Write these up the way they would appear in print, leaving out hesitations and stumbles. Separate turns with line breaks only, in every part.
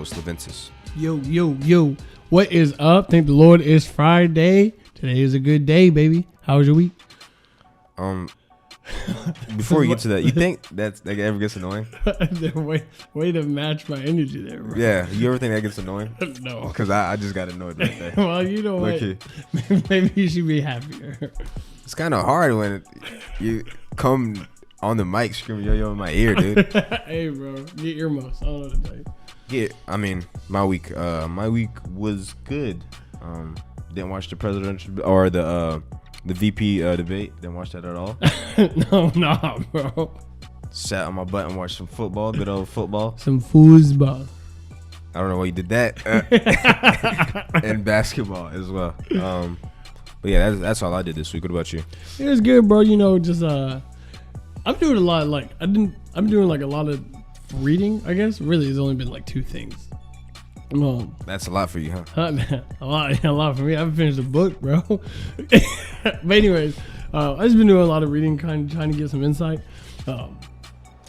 host, Loventas.
Yo. What is up? Thank the Lord it's Friday. Today is a good day, baby. How was your week?
Before we get to that, you think that ever gets annoying?
way to match my energy there, bro.
Yeah, you ever think that gets annoying?
No.
Because I just got annoyed right there.
Well, you know what? Maybe you should be happier.
It's kind of hard when you come on the mic screaming yo in my ear, dude.
Hey, bro, get earmuffs. I don't know what to tell you.
Yeah, I mean, my week was good. Didn't watch the presidential or the VP debate. Didn't watch that at all.
No, bro.
Sat on my butt and watched some football. Good old football.
Some foosball.
I don't know why you did that. And basketball as well. But yeah, that's all I did this week. What about you?
It was good, bro. You know, just I'm doing a lot. I'm doing like a lot of reading. I guess really, it's only been like 2 things.
That's a lot for you, huh?
a lot for me. I haven't finished a book, bro. But anyways, I've just been doing a lot of reading, kind of trying to get some insight.
On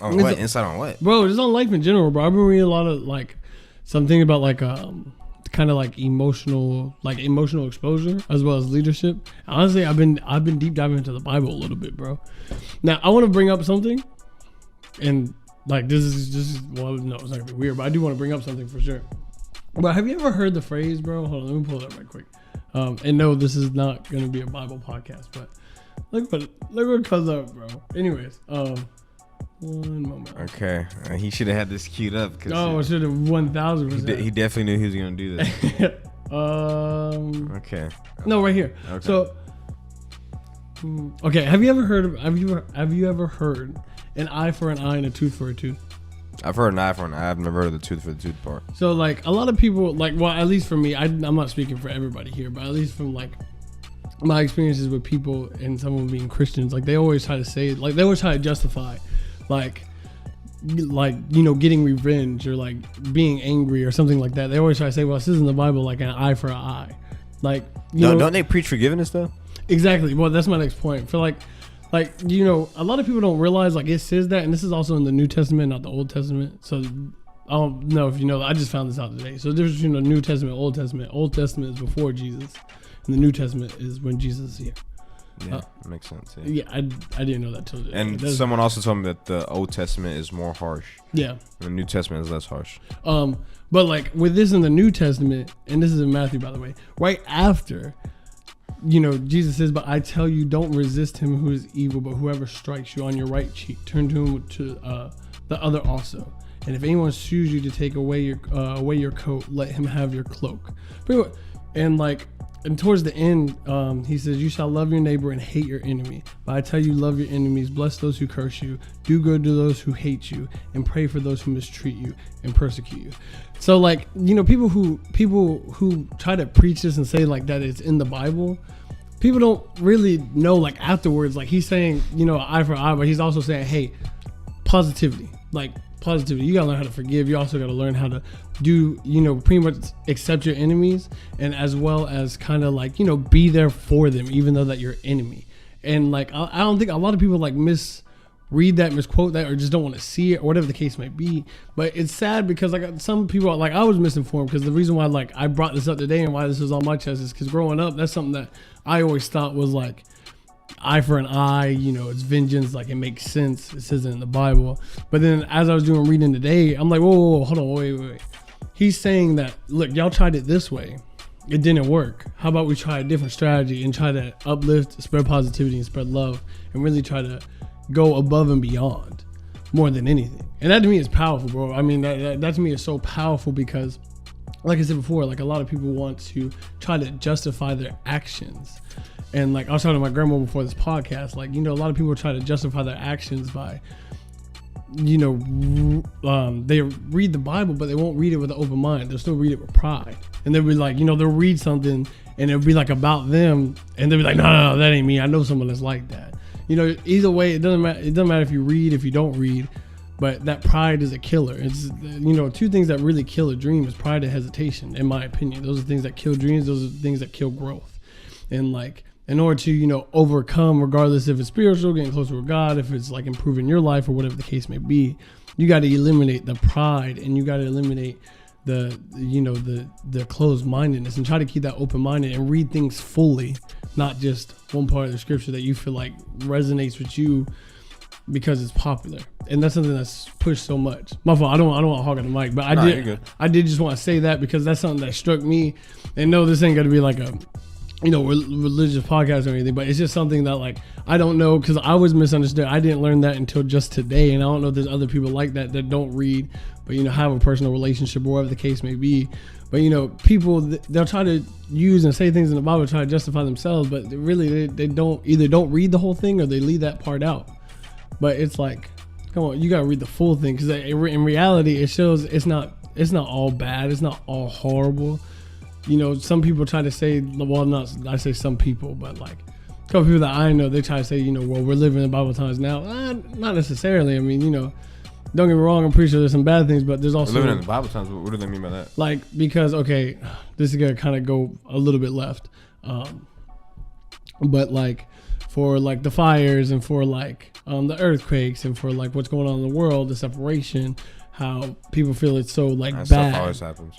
what? Insight on what?
Bro, just on life in general, bro. I've been reading a lot of like something about like kind of like emotional exposure as well as leadership. Honestly, I've been deep diving into the Bible a little bit, bro. Now I want to bring up something, and like this is well, no, it's not gonna be weird, but I do want to bring up something for sure. But have you ever heard the phrase, bro? Hold on, let me pull it up right quick. And no, this is not gonna be a Bible podcast, but look what comes up, bro. Anyways, one moment.
Okay, he should have had this queued up.
Oh, should have 1,000%.
He definitely knew he was gonna do this. Okay.
No, right here. Okay. So, okay, have you ever heard an eye for an eye and a tooth for a tooth?
I've heard an eye for an eye. I've never heard of the tooth for the tooth part.
So, like, a lot of people, like, well, at least for me, I'm not speaking for everybody here, but at least from, like, my experiences with people and some of them being Christians, like, they always try to say, like, they always try to justify, like, you know, getting revenge or, like, being angry or something like that. They always try to say, well, this is in the Bible, like, an eye for an eye. Like, you know,
don't they preach forgiveness, though?
Exactly. Well, that's my next point. For, like, you know, a lot of people don't realize, like, it says that, and this is also in the New Testament, not the Old Testament. So, I don't know if you know, I just found this out today. So, the difference between the New Testament and Old Testament. Old Testament is before Jesus, and the New Testament is when Jesus is here.
Yeah, makes sense.
Yeah, I didn't know that till today.
And someone also told me that the Old Testament is more harsh.
Yeah.
And the New Testament is less harsh.
But, like, with this in the New Testament, and this is in Matthew, by the way, right after, you know, Jesus says, but I tell you, don't resist him who is evil, but whoever strikes you on your right cheek, turn to him to the other also. And if anyone sues you to take away your coat, let him have your cloak. And towards the end, he says, you shall love your neighbor and hate your enemy. But I tell you, love your enemies, bless those who curse you, do good to those who hate you, and pray for those who mistreat you and persecute you. So, like, you know, people who try to preach this and say, like, that it's in the Bible, people don't really know, like, afterwards, like, he's saying, you know, eye for eye, but he's also saying, hey, positivity. Like, positivity. You gotta learn how to forgive. You also gotta learn how to do, you know, pretty much accept your enemies, and as well as kind of, like, you know, be there for them, even though that you're enemy. And, like, I don't think a lot of people, like, misread that, misquote that, or just don't want to see it, or whatever the case may be. But it's sad because, like, some people, like, I was misinformed, because the reason why, like, I brought this up today and why this is on my chest is because growing up, that's something that I always thought was, like, eye for an eye, you know, it's vengeance, like, it makes sense, it says it in the Bible. But then as I was doing reading today, I'm like, whoa, hold on, wait. He's saying that, look, y'all tried it this way, it didn't work. How about we try a different strategy and try to uplift, spread positivity, and spread love, and really try to go above and beyond more than anything. And that to me is powerful, bro. I mean, that to me is so powerful because, like I said before, like, a lot of people want to try to justify their actions. And, like, I was talking to my grandma before this podcast, like, you know, a lot of people try to justify their actions by, you know, they read the Bible, but they won't read it with an open mind. They'll still read it with pride. And they'll be like, you know, they'll read something and it'll be like about them, and they'll be like, no, that ain't me. I know someone that's like that. You know, either way, it doesn't matter if you read, if you don't read, but that pride is a killer. It's, you know, 2 things that really kill a dream is pride and hesitation, in my opinion. Those are things that kill dreams. Those are things that kill growth. And, like, in order to, you know, overcome, regardless if it's spiritual, getting closer with God, if it's, like, improving your life or whatever the case may be, you got to eliminate the pride, and you got to eliminate the closed mindedness, and try to keep that open minded and read things fully, not just one part of the scripture that you feel like resonates with you because it's popular. And that's something that's pushed so much. My fault. I don't want to hog on the mic, but I did just want to say that because that's something that struck me. And no, this ain't gonna be like a religious podcast or anything, but it's just something that like I don't know, because I was misunderstood. I didn't learn that until just today, and I don't know if there's other people like that don't read, but have a personal relationship or whatever the case may be. But people, they'll try to use and say things in the Bible to try to justify themselves, but really they don't read the whole thing or they leave that part out. But it's like, come on, you gotta read the full thing, because in reality it shows it's not all bad, it's not all horrible. Some people try to say, I say some people, but like a couple people that I know, they try to say, well, we're living in Bible times now. Not necessarily. I mean, don't get me wrong, I'm pretty sure there's some bad things, but there's also...
We're living in the Bible times. What do they mean by that?
Like, because, okay, this is going to kind of go a little bit left. But like, for like the fires and for like the earthquakes and for like what's going on in the world, the separation, how people feel it's so like bad.
Stuff always happens.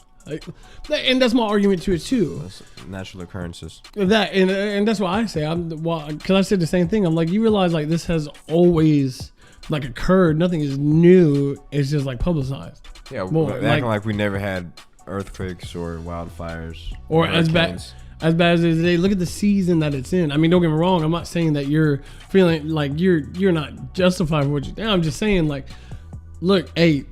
And that's my argument to it too.
That's natural occurrences.
That and that's what I say. Because I said the same thing. I'm like, you realize like this has always like occurred. Nothing is new. It's just like publicized.
Yeah, acting like we never had earthquakes or wildfires
or as bad as they look at the season that it's in. I mean, don't get me wrong. I'm not saying that you're feeling like you're not justified for what you think. I'm just saying like, look, hey,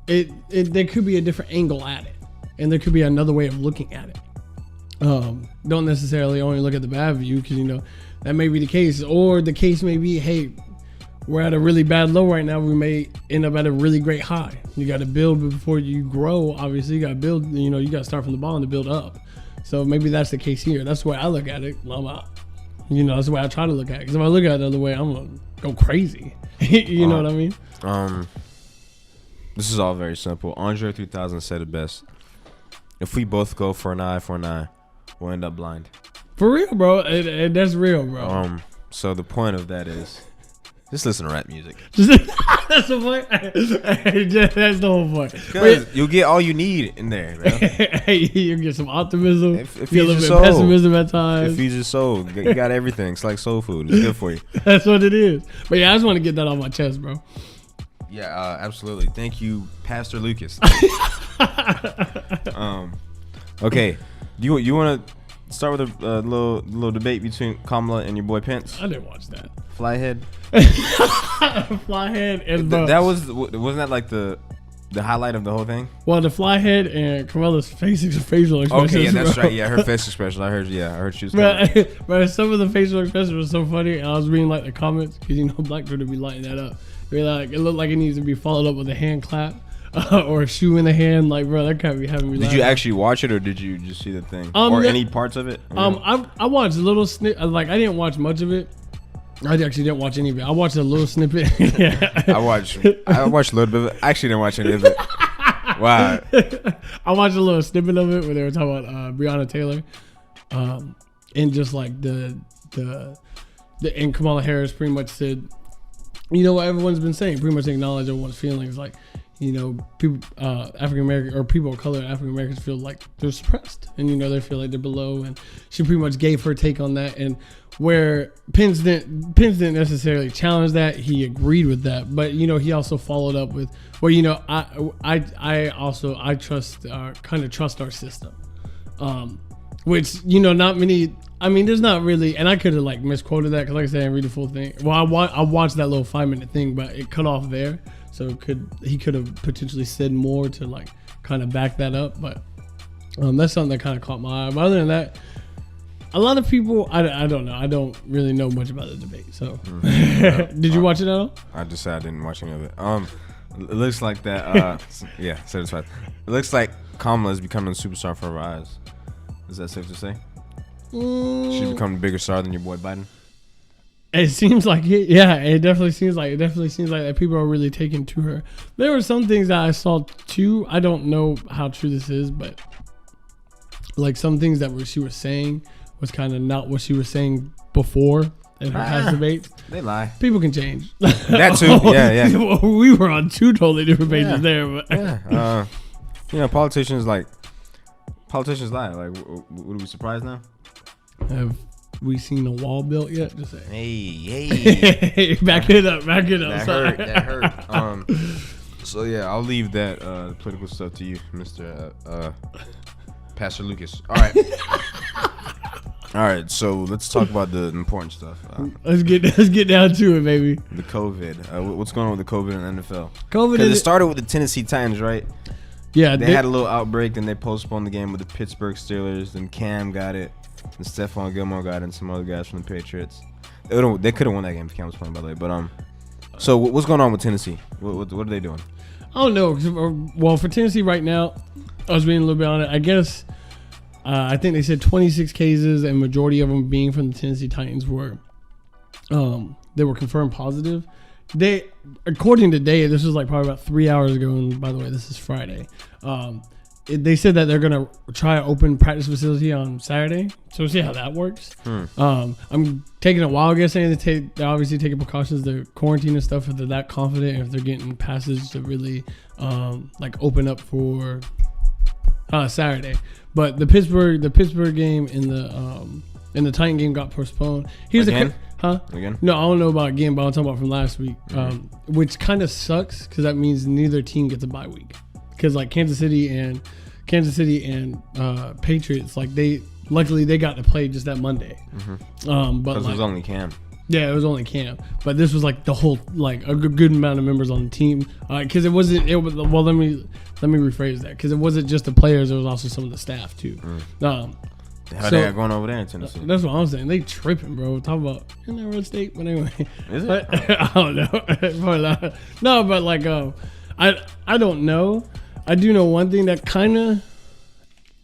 there could be a different angle at it, and there could be another way of looking at it. Don't necessarily only look at the bad view, because that may be the case, or the case may be, hey, we're at a really bad low right now, we may end up at a really great high. You got to build before you grow. Obviously, you got to build. You got to start from the bottom to build up. So maybe that's the case here. That's the way I look at it. That's the way I try to look at it. Because if I look at it the other way, I'm gonna go crazy. You know what I mean?
This is all very simple. Andre 3000 said it best. If we both go for an eye, we'll end up blind.
For real, bro. And that's real, bro.
So the point of that is, just listen to rap music.
That's the point. That's the whole point.
Because you'll get all you need in there, man.
You get some optimism.
If
you get a little bit of pessimism at times.
It feeds your soul. You got everything. It's like soul food. It's good for you.
That's what it is. But yeah, I just want to get that off my chest, bro.
Yeah, absolutely. Thank you, Pastor Lucas. Okay, do you want to start with a little debate between Kamala and your boy Pence?
I didn't watch that.
Flyhead.
Flyhead and
wasn't that like the highlight of the whole thing?
Well, the Flyhead and Kamala's facial expressions.
Okay, yeah, that's right. Yeah, her face expression. I heard she was.
But some of the facial expressions were so funny, and I was reading like the comments, because Black Twitter be lighting that up. Like, it looked like it needs to be followed up with a hand clap or a shoe in the hand. Like, bro, that can't be having me.
Did you actually watch it, or did you just see the thing, or any parts of it?
I watched a little snip. Like, I didn't watch much of it. I actually didn't watch any of it. I watched a little snippet. Yeah.
I watched a little bit of it. I actually didn't watch any of it. Wow.
I watched a little snippet of it where they were talking about Breonna Taylor, and just like the and Kamala Harris pretty much said, what everyone's been saying, pretty much acknowledge everyone's feelings. Like, people, African American or people of color, African Americans feel like they're suppressed, and they feel like they're below. And she pretty much gave her take on that. And where Pence didn't necessarily challenge that, he agreed with that. But he also followed up with, well, I trust kind of trust our system, which not many. I mean, there's not really, and I could have like misquoted that, because like I said, I didn't read the full thing. Well, I watched that little 5-minute thing, but it cut off there, so he could have potentially said more to like kind of back that up. But that's something that kind of caught my eye. But other than that, a lot of people, I don't know, I don't really know much about the debate. So, did you watch it at all?
I just said I didn't watch any of it. It looks like that. Yeah, satisfied. It looks like Kamala is becoming a superstar for our eyes. Is that safe to say? She's become a bigger star than your boy Biden.
It seems like it. Yeah, it definitely seems like that people are really taking to her. There were some things that I saw too. I don't know how true this is, but like some things that she was saying was kind of not what she was saying before in her past debates.
They lie.
People can change.
That too. Yeah.
We were on two totally different pages there, but
Politicians lie. Like, would we surprised now?
Have we seen the wall built yet? Just say.
Hey.
Back it up.
That hurt. So yeah, I'll leave that political stuff to you, Mr. Pastor Lucas. All right. All right, so let's talk about the important stuff.
Let's get down to it, baby.
The COVID. What's going on with the COVID in the NFL?
COVID.
Because it started with the Tennessee Titans, right?
Yeah,
they had a little outbreak, then they postponed the game with the Pittsburgh Steelers. Then Cam got it, and Stephon Gilmore got it, and some other guys from the Patriots. They could have won that game if Cam was playing, by the way. But so what's going on with Tennessee? What are they doing?
I don't know. Well, for Tennessee right now, I was reading a little bit on it. I guess I think they said 26 cases, and majority of them being from the Tennessee Titans were they were confirmed positive. They, according to Dave, this was like probably about 3 hours ago, and by the way, this is Friday. They said that they're gonna try to open practice facility on Saturday, so we'll see how that works. I'm taking a wild guess saying they're obviously taking precautions, they're quarantining and stuff if they're that confident, if they're getting passes to really like open up for Saturday. But the Pittsburgh game and the Titan game got postponed. Here's
Again?
Again? No, I don't know about again, but I'm talking about from last week, which kind of sucks because that means neither team gets a bye week. Because like Kansas City and Patriots, like luckily they got to play just that Monday. But
because it was only Cam.
Yeah, it was only Cam, but this was like the whole, like a good amount of members on the team. Because it was well. Let me rephrase that. Because it wasn't just the players; it was also some of the staff too.
How they got going over there in Tennessee?
That's what I'm saying. They tripping, bro. Talk about in that red state, but anyway.
Is it?
I don't know. No, but like I don't know. I do know one thing that kind of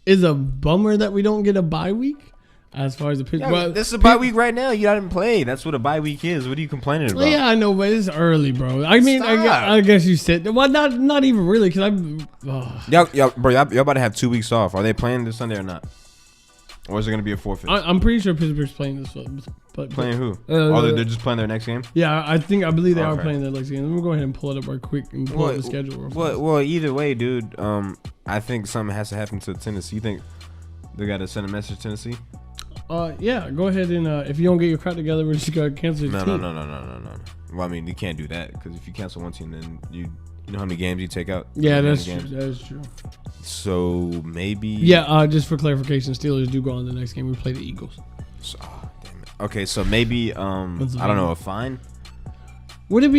is a bummer that we don't get a bye week. As far as the Pittsburgh,
yeah, this is a bye week right now. You haven't played. That's what a bye week is. What are you complaining about?
Yeah, I know, but it's early, bro. I mean, I guess you said, well, not even really, because
y'all about to have 2 weeks off. Are they playing this Sunday or not? Or is it going to be a forfeit?
I'm pretty sure Pittsburgh's playing this.
Playing who? They're just playing their next game?
Yeah, I believe they are playing their next game. Let me go ahead and pull it up right quick and pull up the schedule.
Well, either way, dude, I think something has to happen to Tennessee. You think they got to send a message to Tennessee?
Yeah, go ahead and if you don't get your crap together, we're just going to cancel your team.
No. Well, I mean, you can't do that because if you cancel one team, then you know how many games you take out?
Yeah, that's true. That is true.
So maybe.
Yeah, just for clarification, Steelers do go on the next game. We play the Eagles.
So, damn it. Okay, so maybe I don't know, a fine.
Would that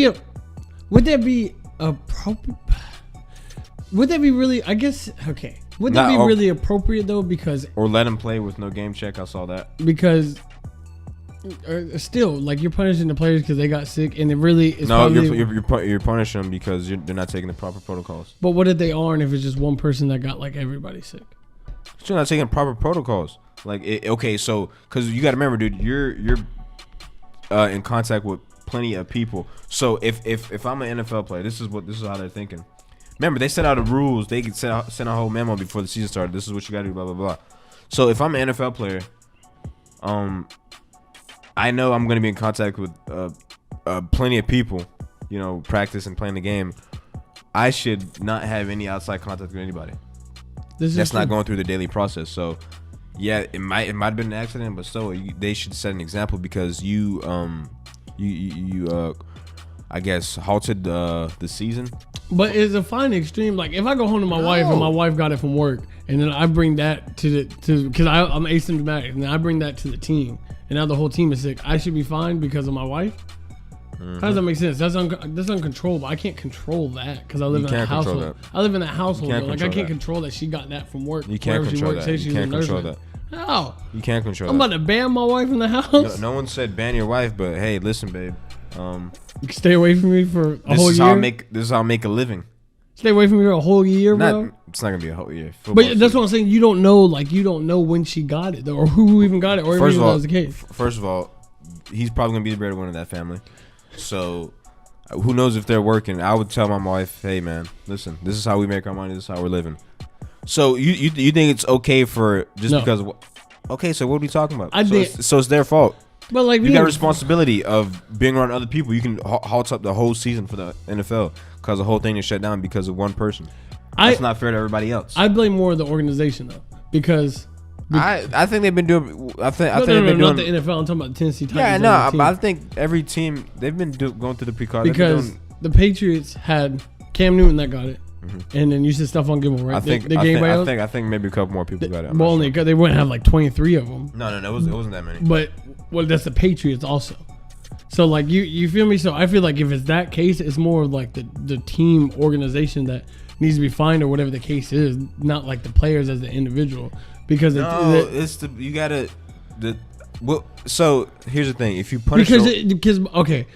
be really? I guess okay. Would that be really appropriate though? Because
or let him play with no game check. I saw that.
Because still, like you're punishing the players because they got sick, and it really is.
No, you're punishing them because they're not taking the proper protocols.
But what if they aren't? If it's just one person that got like everybody sick?
You're not taking proper protocols. Like okay, so because you got to remember, dude, you're in contact with plenty of people. So if I'm an NFL player, this is how they're thinking. Remember, they set out the rules. They could send a whole memo before the season started. This is what you got to do, blah, blah, blah. So if I'm an NFL player, I know I'm going to be in contact with plenty of people, practice and playing the game. I should not have any outside contact with anybody. That's not going through the daily process. So, yeah, it might have been an accident, but they should set an example because you I guess halted the season. But
it's a fine extreme. Like if I go home to my wife and my wife got it from work, and then I bring that to because I'm asymptomatic, and then I bring that to the team, and now the whole team is sick. I should be fine because of my wife. How does that make sense? That's uncontrollable. I can't control that because I live in a household. I live in that household. Like I can't control that she got that from work.
You can't control that. You can't control that.
How?
You can't control
that. I'm about to ban my wife in the house.
No one said ban your wife, but hey, listen, babe.
Stay away from me for a whole year.
This is how I make a living.
Stay away from me for a whole year, bro.
It's not gonna be a whole year.
But that's what I'm saying. You don't know when she got it, though, or who even got it, or if that was the case.
First of all, he's probably gonna be the breadwinner of that family. So, who knows if they're working? I would tell my wife, "Hey, man, listen. This is how we make our money. This is how we're living." So you think it's okay for just because? Okay, so what are we talking about? So it's their fault.
But like
you got a responsibility of being around other people. You can halt up the whole season for the NFL because the whole thing is shut down because of one person. That's not fair to everybody else.
I blame more of the organization though, because
I think they've been doing. I think they've been
not
doing
the NFL. I'm talking about the Tennessee Titans.
Yeah, no, but I think every team they've been going through the precaution
because the Patriots had Cam Newton that got it, and then you said Stephon Gilmore, right?
I think maybe a couple more people got it.
Well, only they wouldn't have like 23 of them.
No, it wasn't that many.
But that's the Patriots also. So like you feel me? So I feel like if it's that case, it's more of like the team organization that needs to be fined or whatever the case is, not like the players as the individual. Because
you gotta so here's the thing: if you punish
because okay,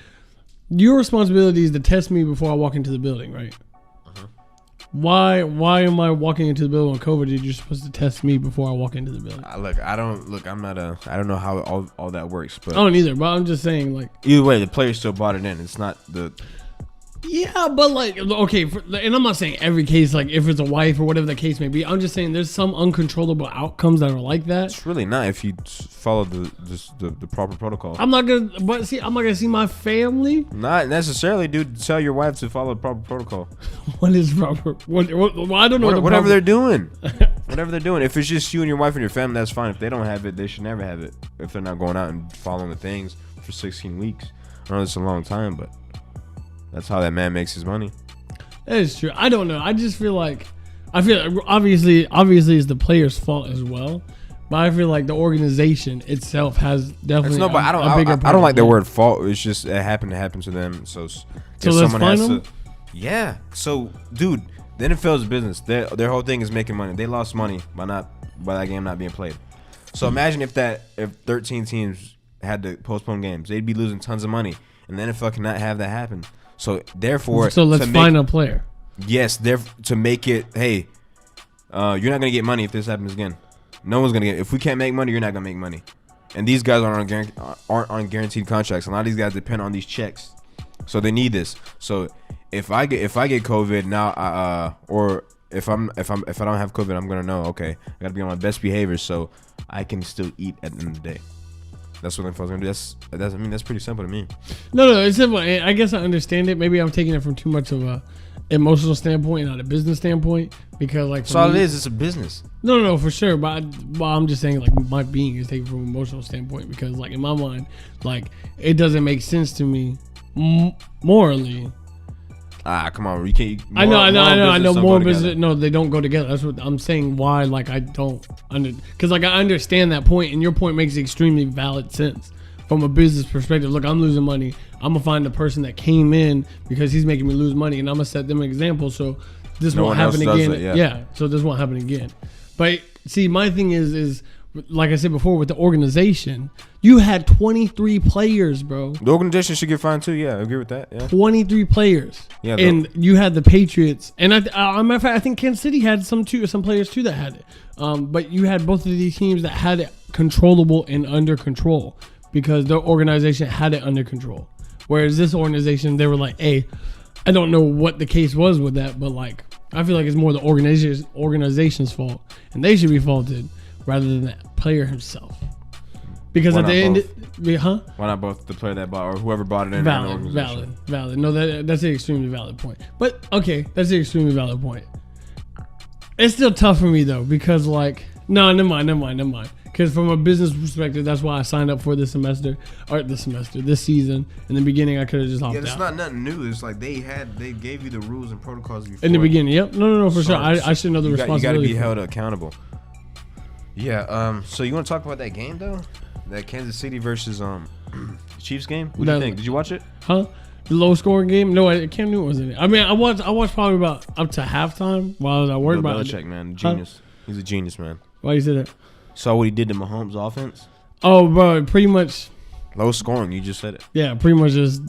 your responsibility is to test me before I walk into the building, right? Why am I walking into the building on COVID? You're supposed to test me before I walk into the building.
I don't know how all that works, but
I don't either. But I'm just saying, like,
either way, the players still bought it in. It's not the.
Yeah, but like, okay, and I'm not saying every case, like if it's a wife or whatever the case may be. I'm just saying there's some uncontrollable outcomes that are like that.
It's really not if you follow the proper protocol.
I'm not gonna see my family.
Not necessarily, dude. Tell your wife to follow the proper protocol.
What is proper? What I don't know.
Whatever they're doing. Whatever they're doing. If it's just you and your wife and your family, that's fine. If they don't have it, they should never have it. If they're not going out and following the things for 16 weeks. I know it's a long time, but. That's how that man makes his money.
That is true. I don't know. I just feel like obviously it's the player's fault as well, but I feel like the organization itself has definitely.
I don't like the word fault. It's just it happened to happen to them. So
let's find them.
Yeah. So, dude, the NFL's business. Their whole thing is making money. They lost money by that game not being played. So imagine if 13 teams had to postpone games, they'd be losing tons of money, and the NFL cannot have that happen. So therefore,
let's find a player.
Yes, to make it. Hey, you're not gonna get money if this happens again. No one's gonna get. If we can't make money, you're not gonna make money. And these guys aren't on guaranteed contracts. A lot of these guys depend on these checks, so they need this. So if I get COVID now, or if I don't have COVID, I'm gonna know. Okay, I gotta be on my best behavior so I can still eat at the end of the day. That's what NFL's gonna do. That's pretty simple to me.
No, it's simple. I guess I understand it. Maybe I'm taking it from too much of a emotional standpoint, not a business standpoint. Because like,
so all it is, it's a business.
No, for sure. But I'm just saying, like, my being is taken from an emotional standpoint because, like, in my mind, like, it doesn't make sense to me morally.
Come on, you can't.
I know. More business. No, they don't go together. That's what I'm saying. Why? Like, I don't because like I understand that point, and your point makes extremely valid sense from a business perspective. Look, I'm losing money. I'm gonna find the person that came in because he's making me lose money, and I'm gonna set them an example so this won't happen again. Yeah, so this won't happen again. But see, my thing is like I said before with the organization, you had 23 players, bro.
The organization should get fined too. Yeah, I agree with that. Yeah.
23 players. Yeah, and you had the Patriots, and matter of fact, I think Kansas City had some players too that had it. But you had both of these teams that had it controllable and under control because the organization had it under control. Whereas this organization, they were like, "Hey, I don't know what the case was with that, but like, I feel like it's more the organization's fault, and they should be faulted." Rather than that player himself, because at the end,
why not both the player that bought or whoever bought it in?
Valid. No, that's an extremely valid point. But okay, that's an extremely valid point. It's still tough for me though because like, no, never mind. Because from a business perspective, that's why I signed up for this season. In the beginning, I could have just opted out.
Yeah, it's not nothing new. It's like they gave you the rules and protocols before.
In the beginning, yep. No, for sure. I should know the responsibility.
You got to be held accountable. Yeah. So you want to talk about that game though? That Kansas City versus Chiefs game. What do you think? Did you watch it?
Huh? The low scoring game? No, Cam Newton wasn't it. I mean, I watched probably about up to halftime while I was at work.
Bill Belichick, man, genius. He's a genius, man.
Why you say that?
Saw what he did to Mahomes' offense.
Oh, bro, pretty much
low scoring. You just said it.
Yeah, pretty much just.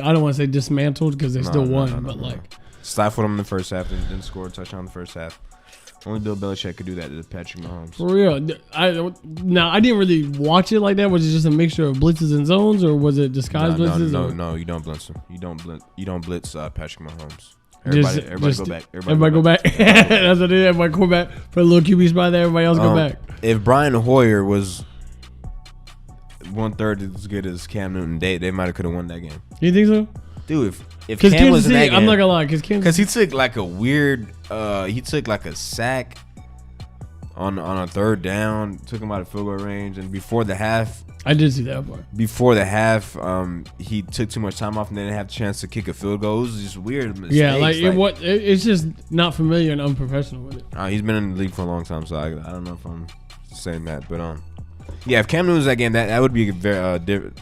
I don't want to say dismantled because they still won, but like
stifled him in the first half and didn't score a touchdown in the first half. Only Bill Belichick could do that to Patrick Mahomes.
For real. I didn't really watch it like that. Was it just a mixture of blitzes and zones, or was it disguised blitzes?
No, you don't blitz him. You don't blitz Patrick Mahomes. Everybody go back.
Everybody go back. That's what it is. Everybody go back. Put a little QB spot there. Everybody else go back.
If Brian Hoyer was 1/3 as good as Cam Newton, they might have could have won that game.
You think so?
Dude, if
Because
Cam was
Kansas
in that
City,
game,
I'm not gonna lie, because
he took like a weird, he took like a sack on a third down, took him out of field goal range, and before the half,
I did see that part.
Before the half, he took too much time off and didn't have a chance to kick a field goal. It was just weird mistakes.
Yeah, it's just not familiar and unprofessional with it.
He's been in the league for a long time, so I don't know if I'm saying that, but yeah, if Cam Newton was that game, that would be very different.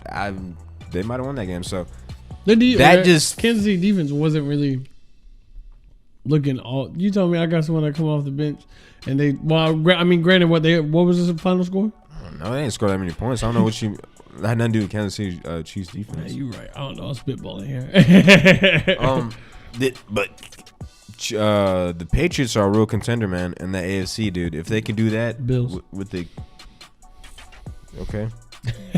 They might have won that game. So
Kansas City defense wasn't really looking all. You told me I got someone that come off the bench, and they. Well, I mean, granted, what was the final score?
No, they didn't score that many points. I don't know what you. That had nothing to do with Kansas City Chiefs defense.
Yeah, you're right. I don't know. I'm spitballing here.
The Patriots are a real contender, man, in the AFC, dude. If they can do that,
Bills
with the. Okay.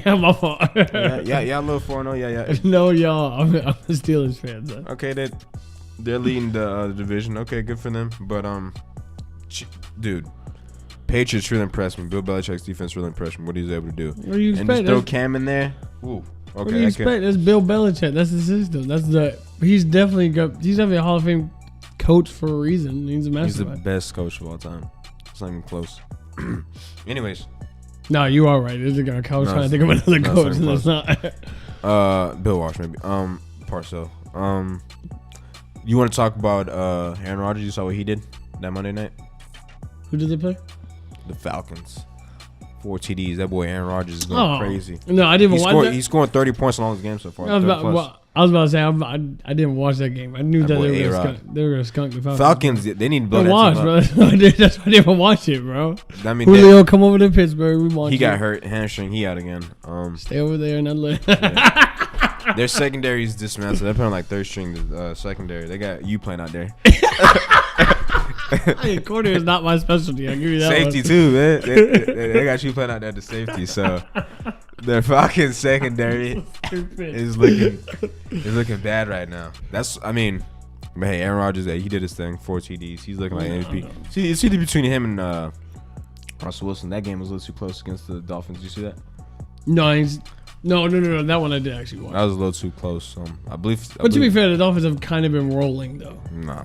My fault.
Yeah, y'all little 4-0. Yeah.
No, y'all. I'm a Steelers fan. So.
Okay, they're leading the division. Okay, good for them. But dude. Patriots really impressed me. Bill Belichick's defense really impressed me. What he's able to do.
What do you expect?
And just throw Cam in there. Ooh. Okay.
What do you expect? That's Bill Belichick. That's the system. He's definitely a Hall of Fame coach for a reason. He's a mastermind.
He's the best coach of all time. It's not even close. Anyways.
No, you are right. There's a guy. I was trying to think of another coach. And that's not.
Bill Walsh maybe. Parcell. You want to talk about Aaron Rodgers? You saw what he did that Monday night.
Who did they play?
The Falcons. 4 TDs. That boy Aaron Rodgers is going crazy.
No, I didn't watch that.
He's scoring 30 points in all his games so far.
I was about to say I didn't watch that game. I knew that they were gonna skunk the Falcons.
Falcons, they need to blow that
watch,
team
bro.
up.
That's why I didn't watch it, bro.
I mean,
Julio come over to Pittsburgh. We watched.
He got hurt, hamstring. He out again.
Stay over there and then look.
Their secondary is dismantled. They're playing like third string secondary. They got you playing out there.
Hey, corner is not my specialty. I'll give you that.
Safety
one.
Too, man. They got you playing out there to safety. So their Falcons secondary is looking bad right now. Hey, Aaron Rodgers, he did his thing. 4 TDs. He's looking like MVP. See, it's either between him and Russell Wilson. That game was a little too close against the Dolphins. Did you see that?
No. That one I did actually watch.
That was a little too close. I believe.
But to be fair, the Dolphins have kind of been rolling though.
Nah.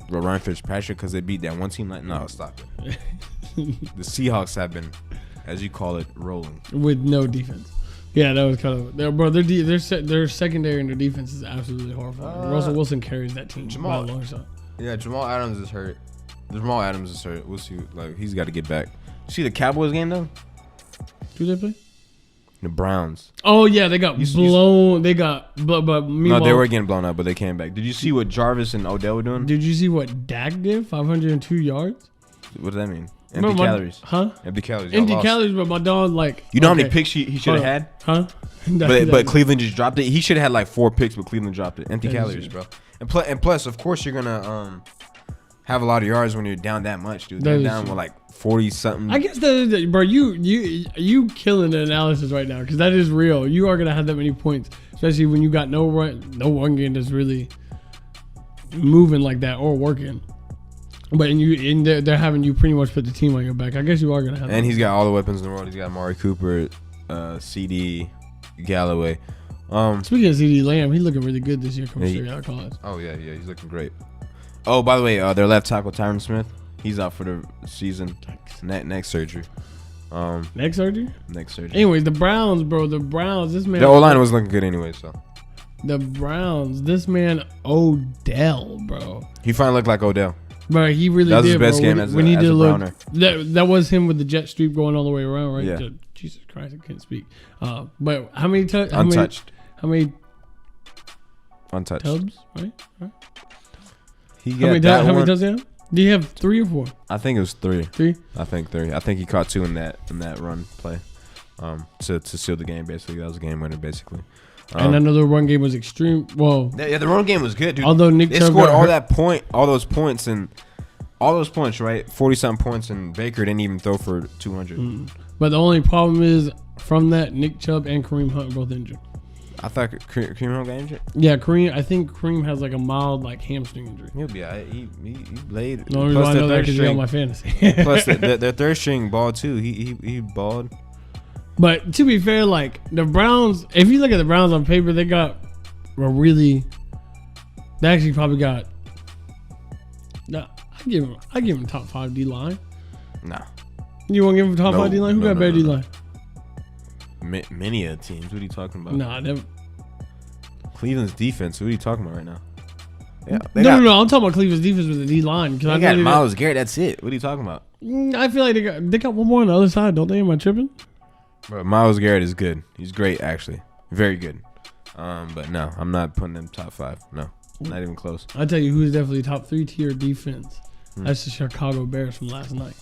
But Ryan Fitzpatrick, because they beat that one team. No, stop it. The Seahawks have been, as you call it, rolling
with no defense. Yeah, that was kind of their secondary and their defense is absolutely horrible. Russell Wilson carries that team by a long shot.
Yeah, Jamal Adams is hurt. We'll see. Like he's got to get back. See the Cowboys game though.
Who they play?
The Browns.
Oh yeah, they got blown. They got but meanwhile,
no, they were getting blown up, but they came back. Did you see what Jarvis and Odell were doing?
Did you see what Dak did? 502 yards.
What does that mean? Empty calories.
Huh?
Empty calories.
Empty calories, but my dog
You know how many picks he should have had?
Huh?
But Cleveland just dropped it. He should have had like 4 picks, but Cleveland dropped it. Empty calories, bro. And plus, of course, you're gonna have a lot of yards when you're down that much, dude. They're down with like 40 something.
I guess bro, you killing the analysis right now because that is real. You are gonna have that many points, especially when you got no one game that's really moving like that or working. But they're having you pretty much put the team on your back. I guess you are gonna have.
And he's got all the weapons in the world. He's got Amari Cooper, CD, Galloway.
Speaking of CD Lamb, he's looking really good this year coming straight out of college.
Oh yeah, he's looking great. Oh, by the way, their left tackle Tyron Smith, he's out for the season. Neck surgery.
Next surgery.
Anyways,
the Browns, bro. This man.
The O-line was looking good anyway, so.
The Browns. This man Odell, bro.
He finally looked like Odell.
Bro, he really did.
That was his best game as a Browner.
That was him with the jet sweep going all the way around, right?
Yeah.
Jesus Christ, I can't speak. But how many
untouched?
How many
untouched
tubs? Right.
He got how many
touchdowns? Do you have 3 or 4?
I think it was 3.
3?
I think 3. I think he caught 2 in that run play, to seal the game. Basically, that was a game winner. Basically.
And another run game was extreme. Well,
yeah, the run game was good, dude.
Although
they scored all those points, right? 40-something points, and Baker didn't even throw for 200.
But the only problem is from that, Nick Chubb and Kareem Hunt are both injured.
I thought Kareem Hunt got injured.
Yeah, I think Kareem has like a mild hamstring injury.
He'll be alright. He played.
No reason I know that because he's on my fantasy.
Plus, their third string balled too. He balled.
But to be fair, like the Browns, if you look at the Browns on paper, they got were really. They actually probably got. No, I give him top 5 D line.
Nah.
You want to give him top 5 D line? Who got better D line?
Many teams. What are you talking about?
Nah, never.
Cleveland's defense. What are you talking about right now?
Yeah, no. I'm talking about Cleveland's defense with the D line.
They got Myles Garrett. That's it. What are you talking about?
I feel like they got one more on the other side, don't they? Am I tripping?
Bro, Myles Garrett is good. He's great, actually. Very good. But no, I'm not putting them top 5. No, not even close.
I tell you who's definitely top 3 tier defense. That's the Chicago Bears from last night.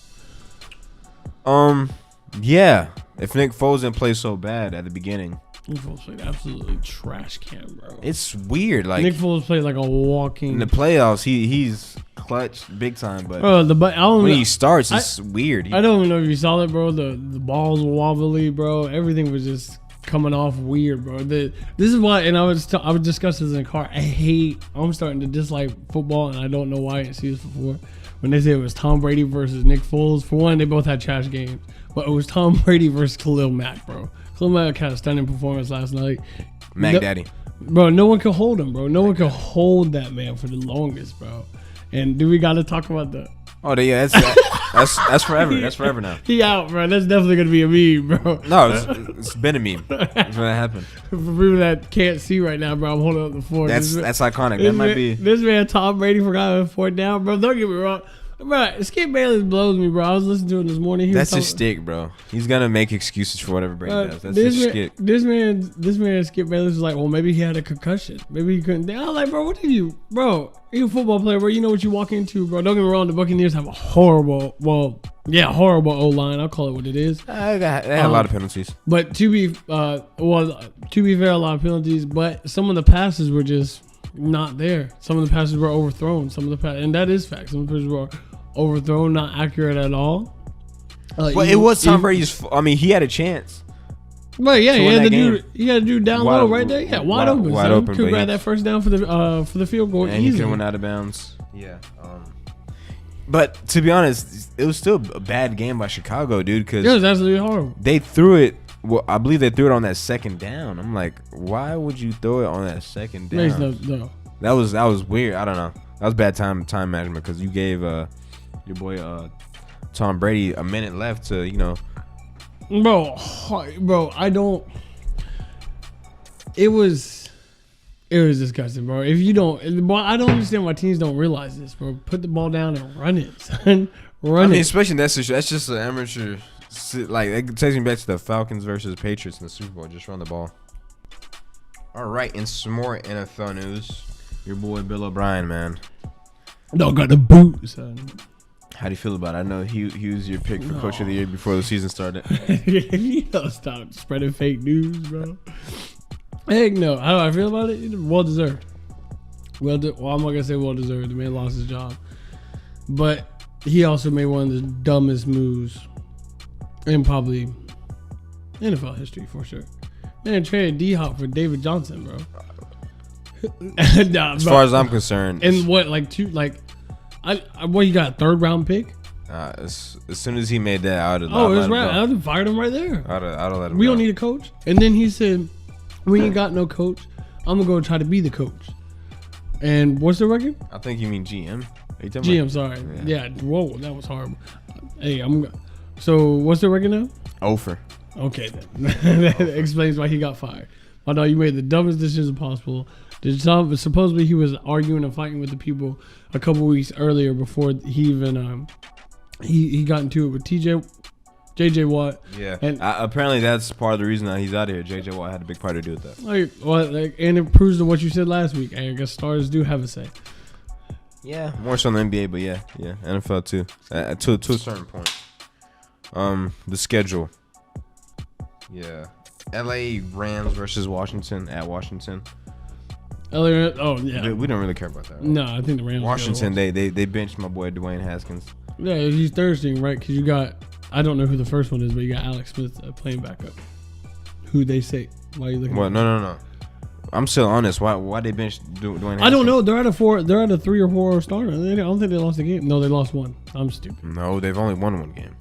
Yeah. If Nick Foles didn't play so bad at the beginning.
Nick Foles played absolutely trash can, bro.
It's weird. Like
Nick Foles played like a walking.
In the playoffs, he's clutch big time, but
when
he starts, it's weird.
I don't even know if you saw that, bro. The balls were wobbly, bro. Everything was just coming off weird, bro. This is why, and I was discussing this in the car. I'm starting to dislike football, and I don't know why I didn't see this before. When they say it was Tom Brady versus Nick Foles, for one, they both had trash games, but it was Tom Brady versus Khalil Mack, bro. Khalil Mack had a stunning performance last night.
Mac Daddy.
Bro, no one could hold him, bro. No one could hold that man for the longest, bro. And do we got to talk about that?
Oh, yeah, that's forever. That's forever now.
He out, bro. That's definitely going to be a meme, bro.
No, it's been a meme. That's when that happened.
For people that can't see right now, bro, I'm holding up the fork.
That's iconic. That might be.
This man, Tom Brady, forgot a 4th down, bro. Don't get me wrong. Bro, Skip Bayless blows me, bro. I was listening to it this morning.
That's his stick, bro. He's gonna make excuses for whatever Brady does. That's his stick.
This man, Skip Bayless is like, well, maybe he had a concussion. Maybe he couldn't. I was like, bro, what did you, bro? You're a football player, bro. You know what you walk into, bro. Don't get me wrong. The Buccaneers have a horrible O-line. I'll call it what it is.
They had a lot of penalties.
But to be fair, a lot of penalties. But some of the passes were just not there. Some of the passes were overthrown. And that is fact. Some of the passes were overthrown, not accurate at all.
But it was Tom Brady's. I mean, he had a chance.
But yeah, he had a dude down low right there. Yeah, wide open.
Wide open.
Could grab that first down for the field goal
and
easily.
He went out of bounds. Yeah. But to be honest, it was still a bad game by Chicago, dude. Because
it was absolutely horrible.
They threw it. Well, I believe they threw it on that 2nd down. I'm like, why would you throw it on that 2nd down?
No.
That was weird. I don't know. That was bad time management because you gave your boy Tom Brady a minute left to
Bro, I don't. It was disgusting, bro. If you don't, boy, I don't understand why teams don't realize this, bro. Put the ball down and run it, son. Run it.
Especially in that situation. That's just an amateur. Like, it takes me back to the Falcons versus Patriots in the Super Bowl. Just run the ball. All right, and some more NFL news. Your boy Bill O'Brien, man.
Dog got the boot, son.
How do you feel about it? I know he was your pick for Coach of the Year before the season started.
You don't stop spreading fake news, bro. Heck no. How do I feel about it? Well deserved. I'm not gonna say well deserved. The man lost his job, but he also made one of the dumbest moves in probably NFL history for sure. Man traded D-Hop for David Johnson, bro.
As far as I'm concerned,
and what you got a 3rd round pick?
As soon as he made that, I would have.
Oh, it was right. I would have fired him right there.
I'd have let him.
We don't need a coach. And then he said, "We ain't got no coach. I'm gonna go try to be the coach." And what's the record?
I think you mean GM.
GM, sorry. Yeah. Whoa, that was horrible. Hey, so what's the record now?
Over.
Okay, then. That explains why he got fired. I know you made the dumbest decisions possible. Supposedly he was arguing and fighting with the people a couple weeks earlier before he even he got into it with JJ Watt.
Yeah, and apparently that's part of the reason that he's out of here. JJ Watt had a big part to do with that.
And it proves to what you said last week. I guess stars do have a say.
Yeah, more so in the NBA, but yeah, NFL too. To a certain point. The schedule. Yeah, LA Rams versus Washington at Washington.
Oh yeah,
we don't really care about that. Right?
No, I think the Rams.
Washington, they benched my boy Dwayne Haskins.
Yeah, he's Thursday, right? Because you got, I don't know who the first one is, but you got Alex Smith playing backup. Who they say? Why are you looking?
What? No. I'm still on this. Why they benched Dwayne Haskins?
I don't know. They're at a 3 or 4 starter. I don't think they lost a game. No, they lost one. I'm stupid.
No, they've only won one game.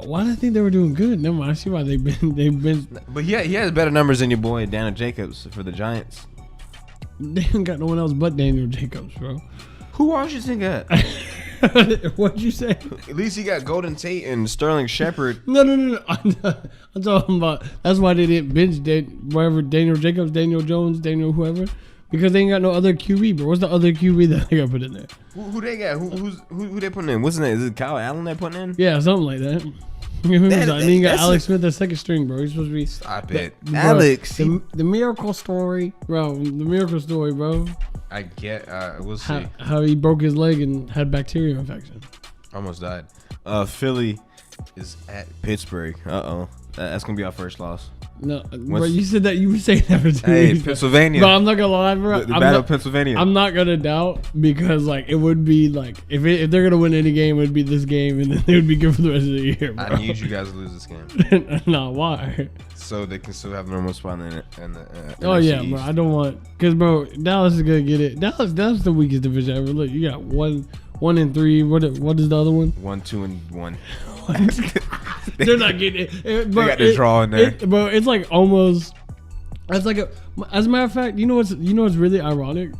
Why did I think they were doing good? Never mind. I see why they've been.
But he has better numbers than your boy Daniel Jacobs for the Giants.
They ain't got no one else but Daniel Jacobs, bro.
Who else you think got?
What'd you say?
At least he got Golden Tate and Sterling Shepard.
No. I'm talking about. That's why they didn't bench whatever Daniel Jacobs, Daniel Jones, Daniel whoever, because they ain't got no other QB. But what's the other QB that they got put in there?
Who they got? Who they putting in? What's his name? Is it Kyle Allen they putting in?
Yeah, something like that. And then you got Alex Smith, the second string, bro. He's supposed to be.
Stop it,
bro,
Alex.
The miracle story, bro. The miracle story, bro.
I get. We'll see.
How he broke his leg and had bacteria infection.
Almost died. Philly is at Pittsburgh. That's gonna be our first loss.
No, bro, you said that you were saying that for 2
Hey,
weeks.
Pennsylvania.
Bro, I'm not gonna lie, bro.
The battle of Pennsylvania.
I'm not gonna doubt because like it would be like if they're gonna win any game, it would be this game, and then they would be good for the rest of the year. Bro.
I need you guys to lose this game.
Nah, why?
So they can still have a normal spot in the
Oh
NFC
yeah,
East.
bro. I don't want because bro, Dallas is gonna get it. Dallas the weakest division ever. Look, you got 1-3. What is the other one?
1, 2, and 1.
They're not getting it. Bro,
They got the draw in there.
Bro, it's like almost. It's like as a matter of fact, you know what's really ironic?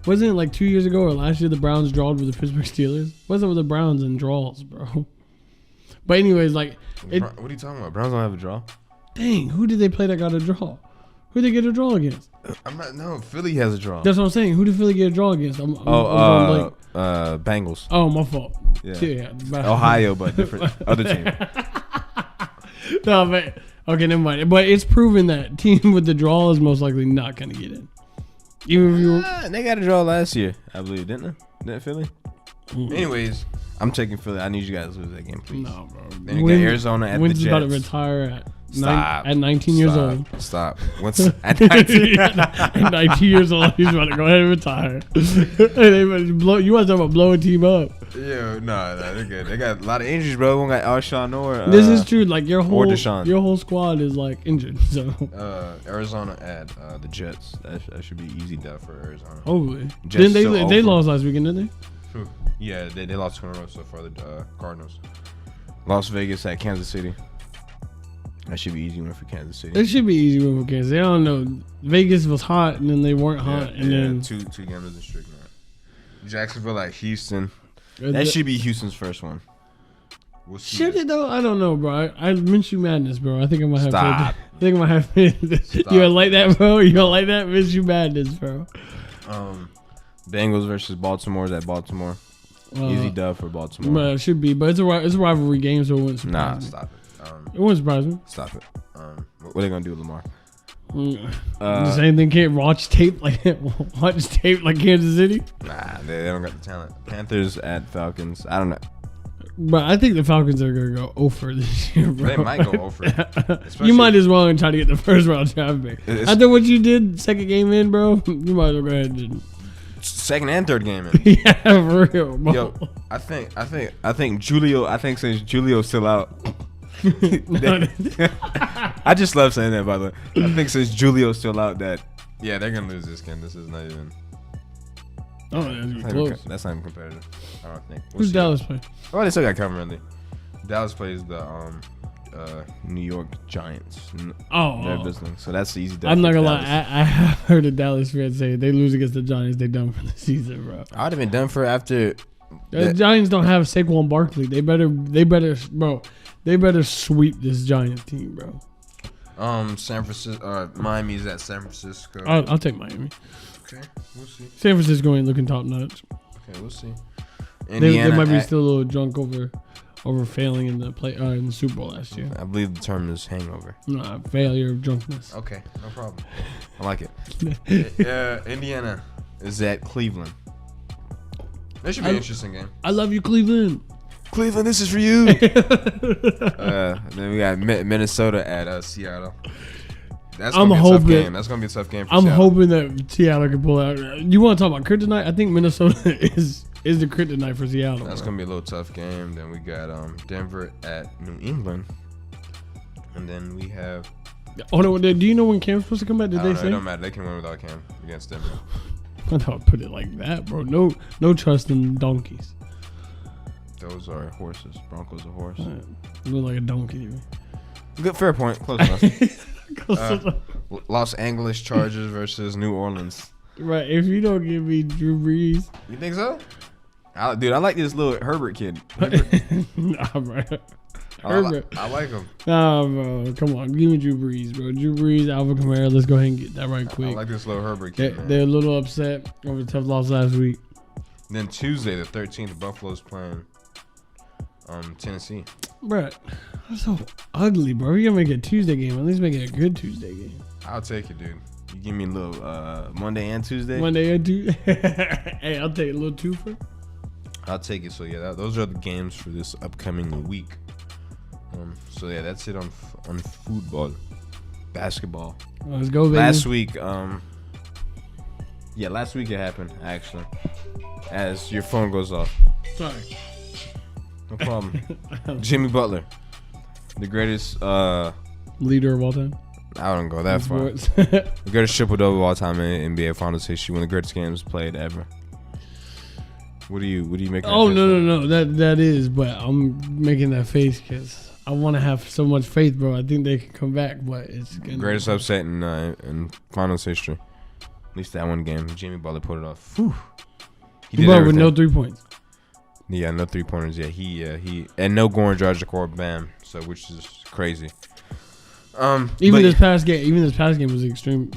Wasn't it like 2 years ago or last year the Browns drawed with the Pittsburgh Steelers? What's up with the Browns and draws, bro? But anyways, like,
What are you talking about? Browns don't have a draw.
dang, who did they play that got a draw? Who did they get a draw against?
No, Philly has a draw.
That's what I'm saying. Who did Philly get a draw against? I'm
Bengals.
Oh, my fault.
Yeah. Ohio, but different. Other team.
No, but okay, never mind. But it's proven that team with the draw is most likely not going to get in. Even if you
They got a draw last year, I believe, didn't they? Didn't Philly? Anyways, I'm taking Philly. I need you guys to lose that game, please.
No, bro.
Then you got Arizona at the Jets.
About to retire
Stop.
at 19 years old.
Stop. What's at 19?
At 19 years old, he's about to go ahead and retire. You want to talk about blowing team up?
Yeah, no, they're good. They got a lot of injuries, bro. We got Alshon or
this is true. Like your
Deshaun.
whole squad is like injured. So
Arizona at the Jets. That should be easy dub for Arizona.
hopefully.
Jets
Then they lost last weekend, didn't they?
Yeah, they lost 2 in a row so far. The Cardinals. Las Vegas at Kansas City. That should be easy win for Kansas City.
It should be easy win for Kansas. I don't know. Vegas was hot and then they weren't hot, and then
two games in streak now. Jacksonville at Houston. That should be Houston's first one. We'll see.
Should it though? I don't know, bro. I Minshew madness, bro. I think I might have.
Stop.
I think I might have. You gonna like that, bro? You gonna like that Minshew madness, bro?
Bengals versus Baltimore is at Baltimore. Easy dub for Baltimore.
But it should be, but it's a rivalry game, so it wouldn't surprise
Nah,
me.
stop it.
It wouldn't surprise me.
Stop it. What are they gonna do with Lamar?
The same thing. Can't watch tape like Kansas City.
Nah, they don't got the talent. Panthers at Falcons. I don't know.
But I think the Falcons are gonna go 0 this year, bro.
They might go 0.
You might as well try to get the first round draft pick. After what you did second game in, bro, you might as well go ahead and
second and third game in.
yeah, for real, bro.
Yo, I think Julio. I think since Julio's still out. I just love saying that, by the way. I think since Julio's still out, that they're gonna lose this game. This is not even.
Oh, that's close.
That's not even competitive. I don't think.
Who's Dallas play?
Oh, they still got Calvin Ridley. Dallas plays the New York Giants. They're visiting, so that's the easy.
I'm not gonna lie. I have heard a Dallas fan say they lose against the Giants, they done for the season, bro.
I would have been done for after.
The Giants don't have Saquon Barkley. They better, bro. They better sweep this Giants team, bro.
San Francisco. Miami's at San Francisco.
I'll take Miami.
Okay, we'll see.
San Francisco ain't looking top notch.
Okay, we'll see.
They might be still a little drunk over failing in the in the Super Bowl last year.
I believe the term is hangover.
Nah, failure of drunkenness.
Okay, no problem. I like it. Indiana is at Cleveland. That should be an interesting game.
I love you, Cleveland.
Cleveland, this is for you. Then we got Minnesota at Seattle. That's gonna be a tough game. That's gonna be a tough game for Seattle.
hoping that Seattle can pull out. You want to talk about kryptonite? I think Minnesota is the kryptonite for Seattle.
That's gonna be a little tough game. Then we got Denver at New England, and then we have.
Oh no! Do you know when Cam's supposed to come back? Did they say?
It don't matter. They can win without Cam against Denver.
I thought I'd put it like that, bro. No trust in donkeys.
Those are horses. Broncos are horse.
Look like a donkey.
Good, fair point. Close enough. Los Angeles Chargers versus New Orleans.
Right. If you don't give me Drew Brees,
You think so? Dude, I like this little Herbert kid.
nah, bro.
I like him.
Nah, bro. Come on, give me Drew Brees, bro. Drew Brees, Alvin Kamara. Let's go ahead and get that right quick.
I like this little Herbert kid.
They're a little upset over the tough loss last week.
Then Tuesday, the 13th, Buffalo's playing Tennessee.
Bro, that's so ugly, bro. You gotta make a Tuesday game. At least make it a good Tuesday game.
I'll take it, dude. You give me a little Monday and Tuesday.
Monday and Tuesday. Hey, I'll take a little twofer.
I'll take it. So yeah, those are the games for this upcoming week. So yeah, that's it on football, basketball.
Let's go, baby.
Last week it happened actually. As your phone goes off.
Sorry.
No problem. Jimmy Butler, the greatest
leader of all time.
I don't go that far.
Sports.
The greatest triple double of all time in NBA Finals history. One of the greatest games played ever. What do you make?
Oh no. That is, but I'm making that face because I want to have so much faith, bro. I think they can come back, but it's gonna
greatest upset in Finals history. At least that one game, Jimmy Butler put it off. Whew. He did everything.
With no 3 points.
Yeah, no 3-pointers. Yeah, he and no Goran Dragic Bam. So which is crazy.
Even this past game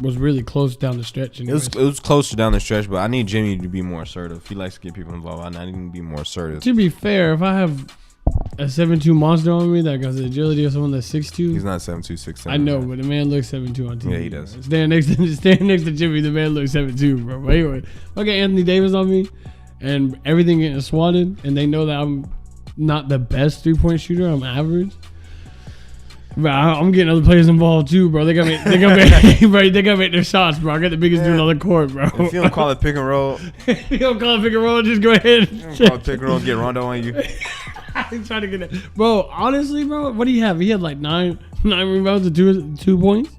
was really close down the stretch.
It was closer down the stretch, but I need Jimmy to be more assertive. He likes to get people involved. I need him to be more assertive.
To be fair, if I have a 7'2" monster on me that got the agility of someone that's 6'2",
he's not 7'2", 6'7".
I know, but the man looks 7'2" on TV.
Yeah, he does.
Standing next to Jimmy, the man looks 7'2", bro. But anyway, okay, Anthony Davis on me, and everything getting swatted, and they know that I'm not the best 3-point shooter. I'm average. But I'm getting other players involved too, bro. They got to make their shots, bro. I got the biggest dude on the court, bro.
If you don't call it pick and roll,
if you don't call it pick and roll, just go ahead.
Call it pick and roll and get Rondo on you.
I'm trying to get that, bro. Honestly, bro, what do you have? He had like nine rebounds and 2 points.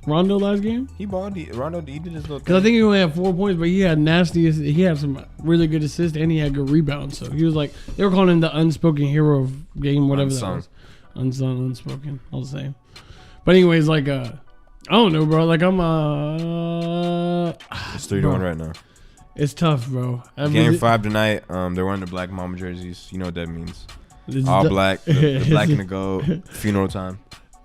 Rondo last game.
He balled. Rondo he did his little.
Because I think he only had 4 points, but he had he had some really good assists and he had good rebounds. So he was like, they were calling him the unspoken hero of game, whatever that was. Unsung, unspoken, all the same. But anyways, like I don't know, bro. Like I'm
it's 3-1 right now.
It's tough, bro.
Game 5 tonight. They're wearing the black mama jerseys. You know what that means? All black, the black and the gold. Funeral time.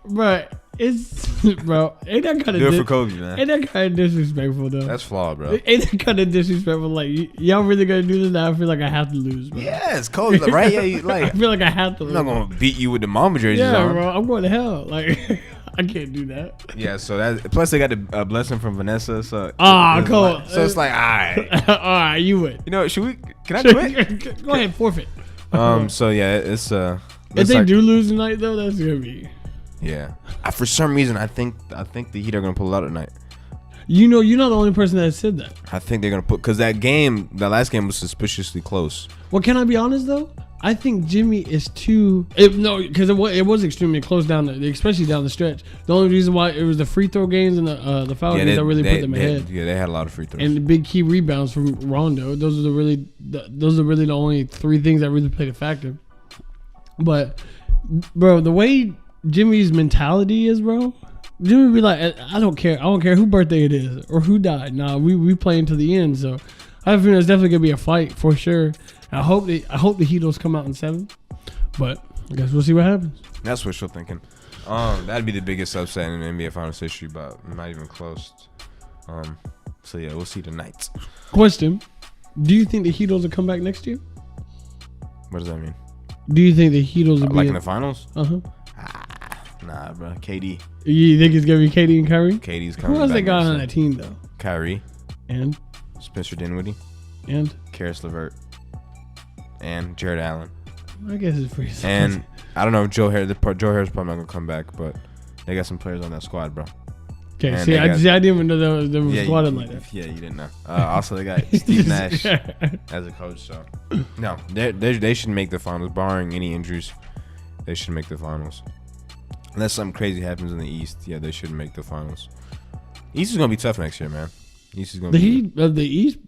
Right. It's bro. Ain't that kind of
do it for Kobe, man?
Ain't that kind of disrespectful though?
That's flawed, bro.
Ain't that kind of disrespectful? Like y'all really gonna do this? Now I feel like I have to lose, bro.
Yeah, it's Kobe, right? Yeah,
I feel like I have to lose.
I'm not gonna beat you with the mama jerseys on.
Yeah, bro. I'm going to hell. Like I can't do that.
Yeah. So that plus they got the blessing from Vanessa. So
cool.
Like, so it's like, all right,
all right, you win.
You know, should we? Can I quit?
Go ahead, forfeit.
So yeah, it's
if they do lose tonight though, that's gonna be.
Yeah. For some reason, I think the Heat are gonna pull it out tonight.
You know, you're not the only person that said that.
I think they're gonna because that last game was suspiciously close.
Well, can I be honest though? I think Jimmy is too. Because it was extremely close especially down the stretch. The only reason why it was the free throw games and the foul games that really put them ahead.
Yeah, they had a lot of free throws
and the big key rebounds from Rondo. Those are really the only 3 things that really played a factor. But, bro, the way Jimmy's mentality is, bro. Jimmy be like, I don't care who birthday it is or who died. Nah, we play until the end. So I think there's definitely gonna be a fight for sure. I hope the Heatles come out in 7, but I guess we'll see what happens.
That's wishful thinking. That'd be the biggest upset in NBA Finals history, but not even close. So yeah, we'll see tonight.
Question: do you think the Heatles will come back next year?
What does that mean?
Do you think the Heatles will be
in the finals? Nah, bro. KD.
You think it's gonna be KD and Kyrie?
KD's coming.
Who else they got on that team though?
Kyrie
and
Spencer Dinwiddie
and
Karis LeVert and Jared Allen.
I guess it's pretty.
And I don't know if Joe Harris probably not gonna come back, but they got some players on that squad, bro.
Okay, I didn't even know there was squad like that.
Yeah, you didn't know. Also, they got Steve Nash as a coach, so no, they should make the finals, barring any injuries. They should make the finals, unless something crazy happens in the East. Yeah, they shouldn't make the finals. East is gonna be tough next year, man. East is gonna
the East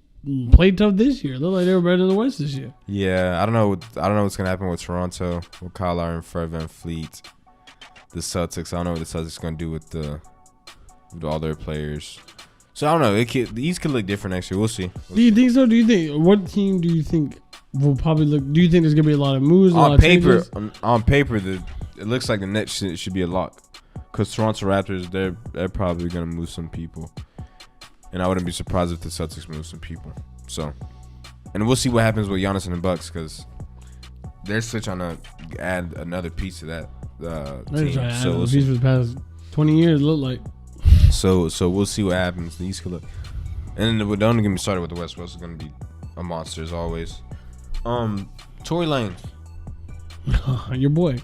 played tough this year. Look like they were better than the West this year.
Yeah, I don't know. I don't know what's gonna happen with Toronto, with Kyle Lowry and Fred VanVleet. The Celtics. I don't know what the Celtics gonna do with all their players. So I don't know. The East could look different next year. We'll see.
Do you think so? Do you think what team do you think will probably look? Do you think there's gonna be a lot of moves?
On paper, it looks like the Nets should be a lock. Because Toronto Raptors, they're probably gonna move some people, and I wouldn't be surprised if the Celtics move some people. So, and we'll see what happens with Giannis and the Bucks because they're still trying to add another piece to that team.
So piece for the past 20 years look like.
So we'll see what happens. The East could look, and then don't get me started with the West. West is gonna be a monster as always. Tory Lanez,
your boy.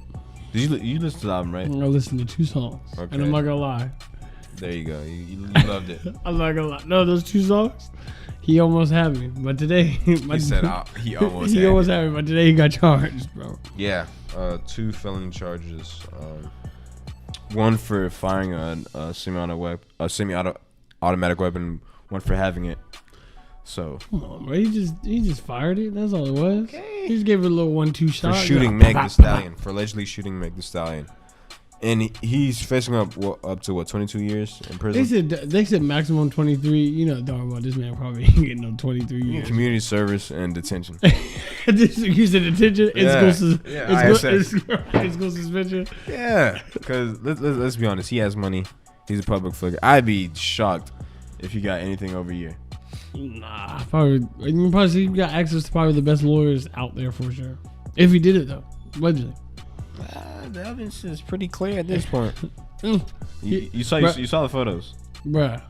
Did you listen to the album, right?
I listened to 2 songs,
okay.
And I'm not gonna lie.
There you go. You loved it.
I'm not gonna lie. No, those 2 songs, he almost had me. But today,
he said he almost.
He almost had me, but today he got charged, bro.
Yeah, 2 felony charges. One for firing a semi-automatic weapon. One for having it. So
come on, bro. He just fired it. That's all it was. Okay. He just gave it a little 1-2 shot.
For shooting Meg Thee Stallion. For allegedly shooting Meg Thee Stallion. And he's facing up to 22 years in prison.
They said maximum 23. You know, talking about this man probably ain't getting no 23 years.
Community service and detention.
You said detention. It's school suspension.
Yeah, because let's be honest. He has money. He's a public figure. I'd be shocked if he got anything over a year.
Nah, probably. You probably see he got access to probably the best lawyers out there for sure. If he did it though, allegedly.
The evidence is pretty clear at this point. You saw the photos,
bruh.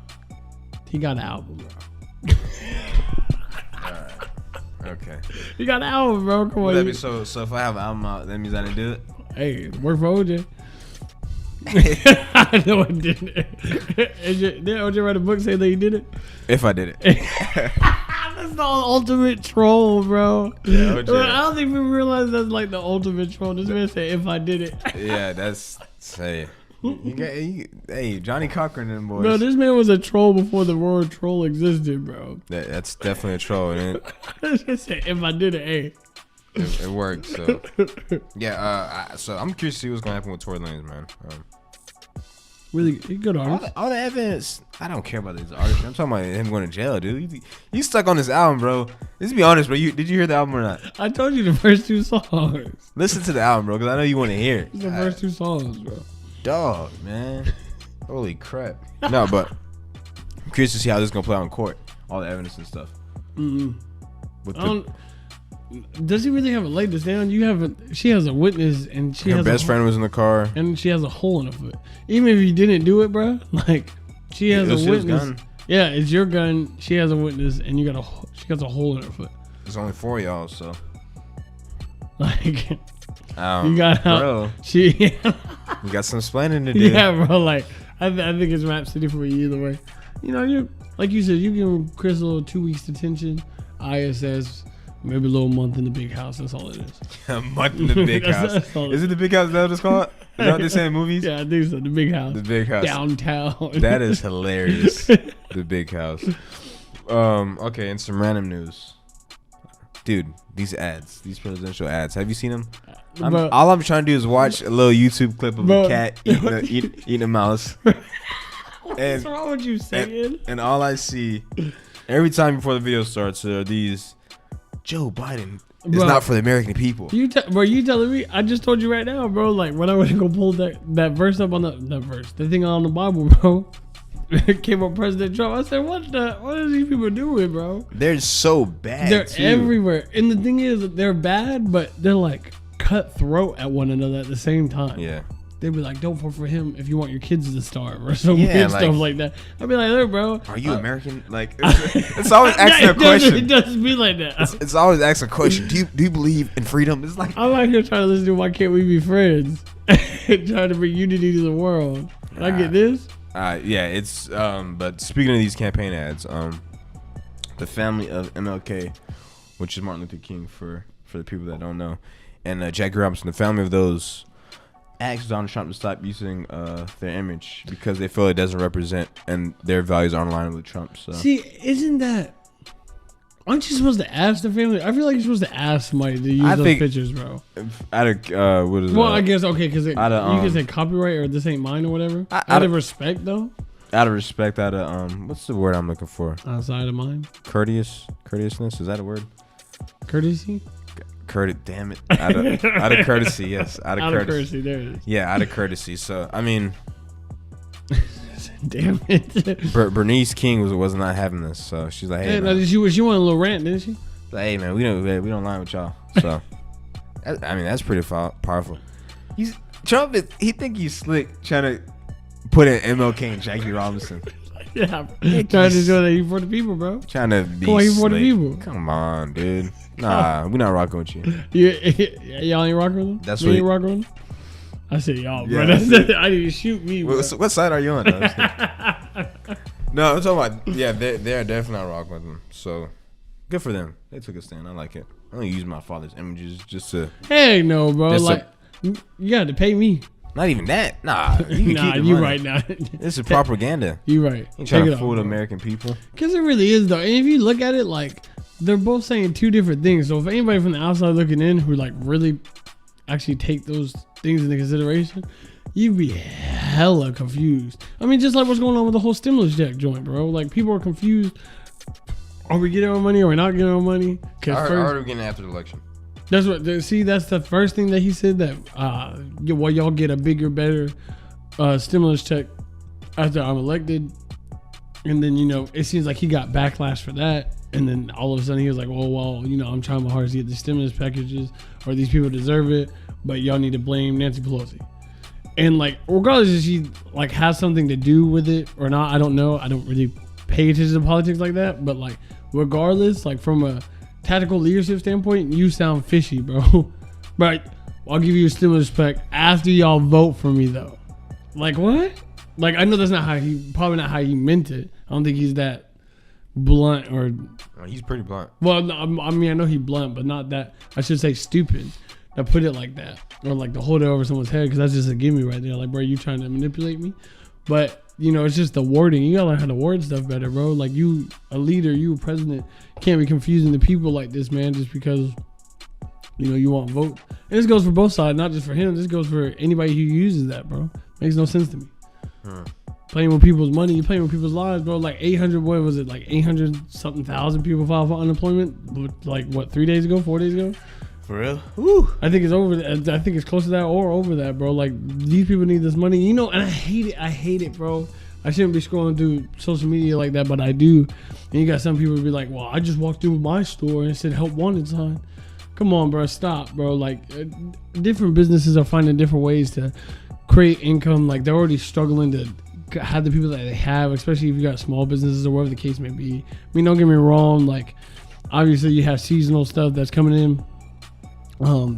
He got an album, bro.
Okay.
He got an album, bro. Come on.
So if I have an album out, that means I didn't do it.
Hey, work for OJ. I know I didn't. Did OJ write a book saying that he did it?
If I did it.
That's the ultimate troll, bro.
Yeah, OJ.
I don't think we realize that's like the ultimate troll. This man said, if I did it.
Yeah, that's say. Hey, Johnny Cochran and them boys.
Bro, this man was a troll before the word troll existed, bro.
That's definitely a troll, man.
Just said, if I did it, hey.
It worked. So yeah. So I'm curious to see what's gonna happen with Tory Lanez, man.
Really good artist.
All the evidence. I don't care about these artists. I'm talking about him going to jail, dude. You stuck on this album, bro. Let's be honest, bro. Did you hear the album or not?
I told you the first 2 songs.
Listen to the album, bro, because I know you want to hear it.
The first 2 songs, bro.
Dog, man. Holy crap. No, but I'm curious to see how this is gonna play on court. All the evidence and stuff.
Does he really have a leg to stand on? She has a witness, and
her best friend was in the car,
and she has a hole in her foot. Even if you didn't do it, bro, like she has a witness. Yeah, it's your gun. She has a witness, and she got a hole in her foot.
There's only 4 of y'all, so
like you got
bro.
You
got some explaining to do.
Yeah, bro. Like I think it's Rhapsody for you either way. You know, you like you said, you give Crystal 2 weeks detention, ISS. Maybe a little month in the big house. That's all it is.
A month in the big house. Is it the big house? Is that what it's called? Is that what they say in movies?
Yeah, I think so. The big house.
The big house.
Downtown.
That is hilarious. The big house. Okay, and some random news. Dude, these presidential ads. Have you seen them? All I'm trying to do is watch a little YouTube clip of a cat eating a mouse.
What's wrong with you saying?
And all I see every time before the video starts are these. Joe Biden is not for the American people.
You telling me? I just told you right now, bro. Like when I went to go pull that verse up on the thing on the Bible, bro. It came up President Trump. I said, what are these people doing, bro?
They're so bad.
They're everywhere. And the thing is, they're bad, but they're like cutthroat at one another at the same time.
Yeah.
They'd be like, don't vote for him if you want your kids to starve or some weird stuff like that. I'd be like, look, bro.
Are you American? Like, it's always asking a question.
It doesn't be like that.
It's always asking a question. Do you believe in freedom? It's like
I'm out here trying to listen to Why Can't We Be Friends? Trying to bring unity to the world. I get this?
Yeah, it's but speaking of these campaign ads, the family of MLK, which is Martin Luther King for the people that don't know, and Jackie Robinson, the family of those asked Donald Trump to stop using their image because they feel it doesn't represent and their values aren't aligned with Trump's. So.
See, isn't that Aren't you supposed to ask the family? I feel like you're supposed to ask somebody to use those pictures, bro.
Out of what is
well, I guess okay, because you
of,
can say copyright or this ain't mine or whatever. Out of respect, though.
Out of respect, out of what's the word I'm looking for?
Outside of mine.
Courteousness, is that a word?
Courtesy.
Damn it. Out of courtesy, yes. Out of courtesy, there it is. Yeah, out of courtesy. So I mean,
damn it.
Bernice King was not having this, so she's like, hey,
man. She went on a little rant, didn't she?
Like, hey man, we don't line with y'all. So I mean, that's pretty powerful. Trump he think he's slick trying to put in MLK and Jackie Robinson.
Yeah, trying to do that for the people, bro.
Trying to be
for the people.
Come on, dude. Nah, we're not rocking with you.
Y'all ain't rocking with them?
That's
what you ain't rocking with them? I said y'all, bro.
Yeah,
I didn't shoot me, bro.
What side are you on? No, I'm talking about, yeah, they're definitely not rocking with them. So, good for them. They took a stand. I like it. I don't use my father's images just to...
Hey, no, bro. Like, you got to pay me.
Not even that. Nah.
You right now.
This is propaganda.
You right.
You trying to fool the American people.
Because it really is, though. And if you look at it, like, they're both saying two different things. So if anybody from the outside looking in who, like, really actually take those things into consideration, you'd be hella confused. I mean, just like what's going on with the whole stimulus check joint, bro. Like, people are confused. Are we getting our money or are we not getting our money?
Are we getting it after the election?
That's that's the first thing that he said, that y'all get a bigger, better stimulus check after I'm elected. And then, it seems like he got backlash for that. And then all of a sudden he was like, well, I'm trying my hardest to get the stimulus packages, or these people deserve it, but y'all need to blame Nancy Pelosi. And like, regardless if she like has something to do with it or not, I don't know. I don't really pay attention to politics like that. But like, regardless, like from a tactical leadership standpoint, you sound fishy, bro. But I'll give you a stimulus pack after y'all vote for me, though. Like, what? Like, I know that's probably not how he meant it. I don't think he's that blunt or...
He's pretty blunt.
Well, I mean, I know he's blunt, but not that... I should say stupid to put it like that. Or like to hold it over someone's head, because that's just a gimme right there. Like, bro, you trying to manipulate me? But, it's just the wording. You gotta learn how to word stuff better, bro. Like, you a leader, you a president, can't be confusing the people like this, man, just because, you want vote. And this goes for both sides, not just for him. This goes for anybody who uses that, bro. Makes no sense to me. Playing with people's money, you're playing with people's lives, bro. Like 800 something thousand people filed for unemployment, like what, 4 days ago?
For real?
Woo. I think it's over. I think it's close to that or over that, bro. Like, these people need this money, and I hate it, bro. I shouldn't be scrolling through social media like that, but I do. And you got some people be like, well, I just walked through my store and it said help wanted sign. Come on, bro, stop, bro. Like, different businesses are finding different ways to create income. Like, they're already struggling to have the people that they have, especially if you got small businesses or whatever the case may be. I mean, don't get me wrong, like, obviously you have seasonal stuff that's coming in, but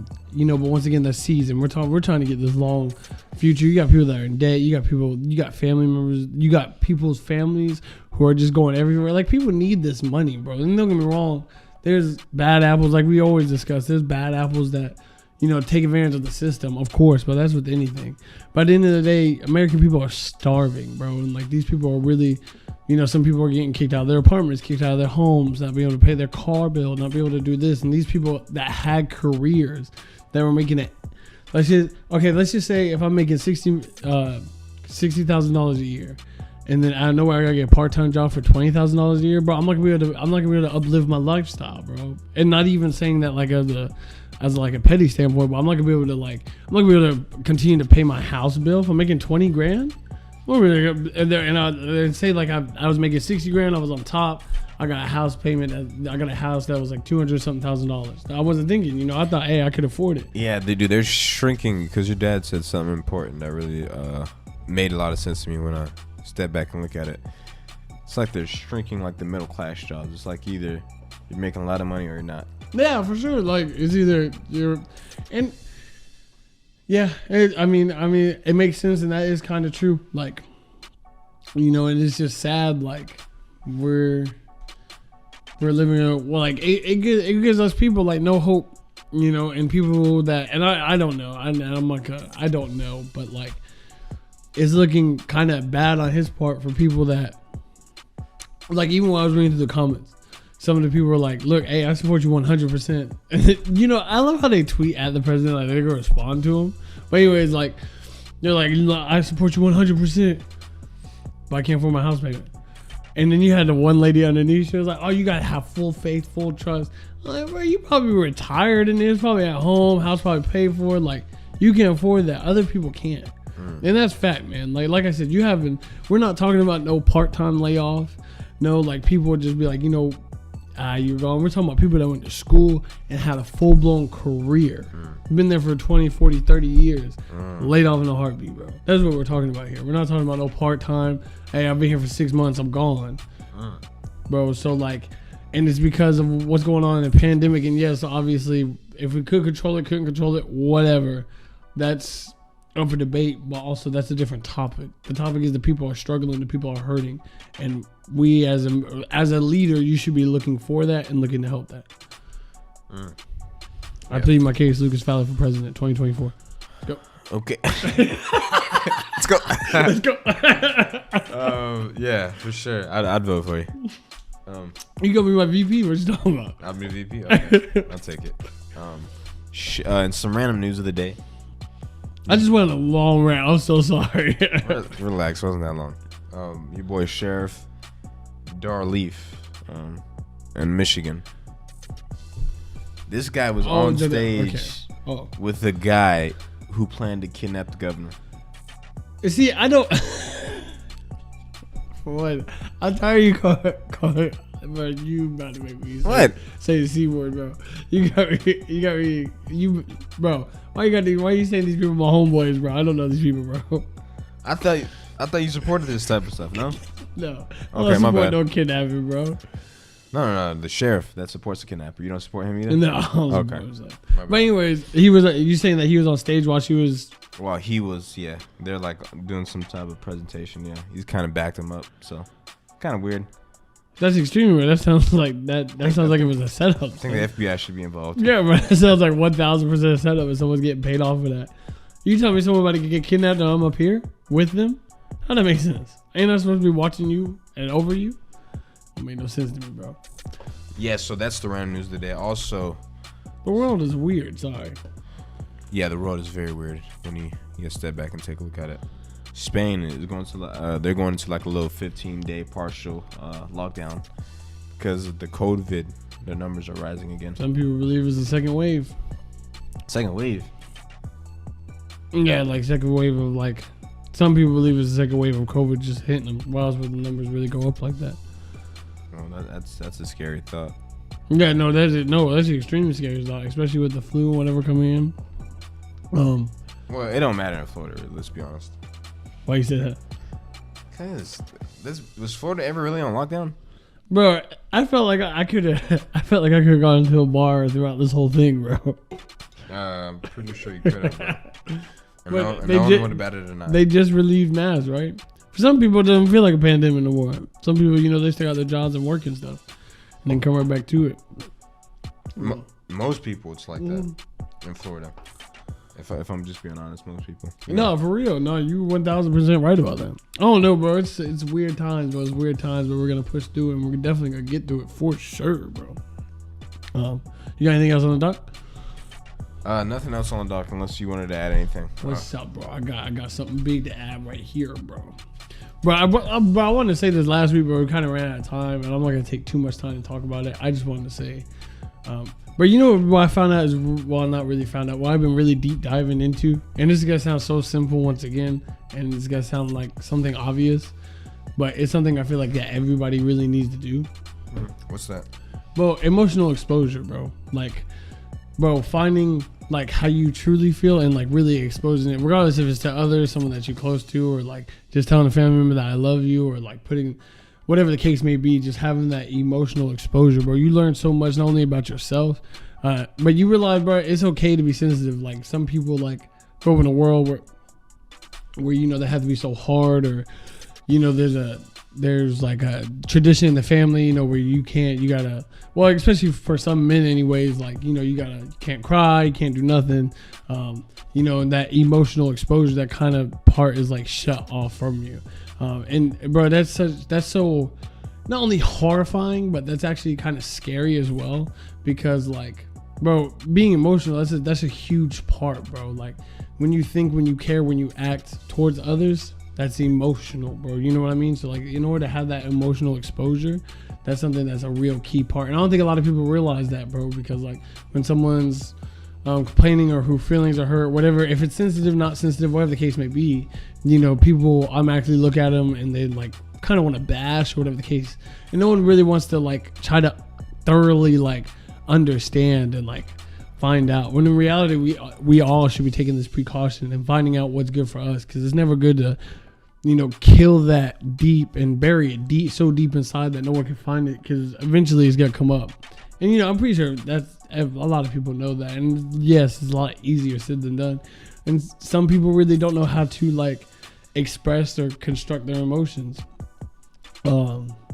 once again, that's season. We're trying to get this long future. You got people that are in debt, you got family members, you got people's families who are just going everywhere. Like, people need this money, bro. And don't get me wrong, there's bad apples, like we always discuss. There's bad apples that take advantage of the system, of course, but that's with anything. But at the end of the day, American people are starving, bro. And like, these people are really, some people are getting kicked out of their apartments, kicked out of their homes, not being able to pay their car bill, not be able to do this. And these people that had careers that were making it, let's just say if I'm making $60,000 a year, and then out of nowhere I gotta get a part-time job for $20,000 a year, bro. I'm not gonna be able to uplift my lifestyle, bro. And not even saying that like as a petty standpoint, but I'm not gonna be able to continue to pay my house bill if I'm making $20,000. And say like I was making $60,000, I was on top. I got a house payment. I got a house that was like $200,000. I wasn't thinking, I thought, hey, I could afford it.
Yeah, they do. They're shrinking, because your dad said something important that really made a lot of sense to me when I step back and look at it. It's like they're shrinking like the middle class jobs. It's like either you're making a lot of money or you're not.
Yeah, for sure. Like, it's either you're, and yeah, it makes sense, and that is kind of true. Like, and it's just sad. Like, we're living in it gives us people like no hope, and people that, and I don't know. I'm like I don't know, but like, it's looking kind of bad on his part for people that, like, even when I was reading through the comments, some of the people were like, look, hey, I support you 100%. You know, I love how they tweet at the president, like they're going to respond to him. But anyways, like, they're like, I support you 100%, but I can't afford my house payment. And then you had the one lady underneath, she was like, oh, you got to have full faith, full trust. I'm like, bro, you probably retired and it's probably at home, house probably paid for. Like, you can afford that. Other people can't. And that's fact, man. Like I said, we're not talking about no part-time layoff. No, like, people would just be like, you know, you're gone. We're talking about people that went to school and had a full-blown career. Been there for 20, 40, 30 years. Laid off in a heartbeat, bro. That's what we're talking about here. We're not talking about no part-time. Hey, I've been here for 6 months. I'm gone. Bro, so, like, and it's because of what's going on in the pandemic. And, yes, obviously, if we could control it, couldn't control it, whatever. That's up for debate, but also that's a different topic. The topic is the people are struggling, the people are hurting, and we as a leader, you should be looking for that and looking to help that. I plead my case, Lucas Fowler for president, 2024. Go.
Okay. Let's go.
Let's go.
Yeah, for sure. I'd vote for you.
You gonna be my VP? What you talking about?
I'll be VP. Okay. I'll take it. And some random news of the day.
I just went on a long rant. I'm so sorry.
Relax, wasn't that long. Your boy Sheriff Darleaf in Michigan. This guy was on stage with a guy who planned to kidnap the governor.
See, I don't. What? I'm tired of you call it. Bro, you about to make me say the C word, bro. You got me, bro. Why you saying these people my homeboys, bro? I don't know these people, bro.
I thought you supported this type of stuff, no?
No.
Okay, my bad.
Don't kidnap him, bro.
No. The sheriff that supports the kidnapper. You don't support him either?
No.
Okay.
But anyways, you saying that he was on stage while she was...
Well, he was, yeah. They're like doing some type of presentation, yeah. He's kind of backed him up, so kind of weird.
That's extremely weird. That sounds like that sounds like it was a setup.
I think the FBI should be involved.
Yeah, bro. That sounds like 1,000% a setup and someone's getting paid off for that. You tell me someone about to get kidnapped and I'm up here with them? How that make sense? Ain't I supposed to be watching you and over you? It made no sense to me, bro.
Yeah, so that's the random news of the day. Also,
the world is weird. Sorry.
Yeah, the world is very weird when you step back and take a look at it. Spain is going to they're going into like a little 15-day partial lockdown because of the COVID. The numbers are rising again.
Some people believe it's a second wave.
Second wave?
Yeah, like second wave of like. Some people believe it's a second wave of COVID just hitting them. Why else would the numbers really go up like that?
Oh, that's a scary thought.
Yeah, that's an extremely scary thought, especially with the flu and whatever coming in.
Well, it don't matter in Florida. Let's be honest.
Why you say that?
Cause was Florida ever really on lockdown?
Bro, I felt like I could have gone into a bar throughout this whole thing, bro.
I'm pretty sure you could have. No one would have batted an eye.
They just relieved masks, right? For some people, it doesn't feel like a pandemic no more. Some people, they still got their jobs and work and stuff, and then come right back to it.
Most people, it's like that in Florida. If I'm just being honest, most people.
No, for real. No, you 1,000% right about that. I don't know, bro. It's weird times, bro. It's weird times, but we're gonna push through it, and we're definitely gonna get through it for sure, bro. You got anything else on the dock?
Nothing else on the dock unless you wanted to add anything.
What's up, bro? I got something big to add right here, bro. Bro, I wanted to say this last week, but we kind of ran out of time, and I'm not gonna take too much time to talk about it. I just wanted to say, but you know what I found out is, well, not really found out, what I've been really deep diving into, and this is gonna sound so simple once again, and it's gonna sound like something obvious, but it's something I feel like that everybody really needs to do.
What's that?
Bro, emotional exposure, bro. Like, bro, finding like how you truly feel and like really exposing it, regardless if it's to others, someone that you're close to, or like just telling a family member that I love you, or like putting, whatever the case may be, just having that emotional exposure, bro. You learn so much, not only about yourself, but you realize, bro, it's okay to be sensitive. Like some people like grow up in a world where they have to be so hard, or there's like a tradition in the family, where you gotta, well, especially for some men anyways, like, you can't cry, you can't do nothing, and that emotional exposure, that kind of part is like shut off from you. And bro, that's so not only horrifying, but that's actually kind of scary as well. Because like, bro, being emotional, that's a huge part, bro. Like when you think, when you care, when you act towards others, that's emotional, bro. You know what I mean? So like, in order to have that emotional exposure, that's something that's a real key part. And I don't think a lot of people realize that, bro, because like when someone's complaining or who feelings are hurt, whatever, if it's sensitive, not sensitive, whatever the case may be, you know, people automatically look at them and they like kind of want to bash or whatever the case. And no one really wants to like try to thoroughly like understand and like find out, when in reality we all should be taking this precaution and finding out what's good for us, because it's never good to, you know, kill that deep and bury it deep, so deep inside that no one can find it, because eventually it's gonna come up. And you know, I'm pretty sure that's, a lot of people know that. And yes, it's a lot easier said than done. And some people really don't know how to like express or construct their emotions,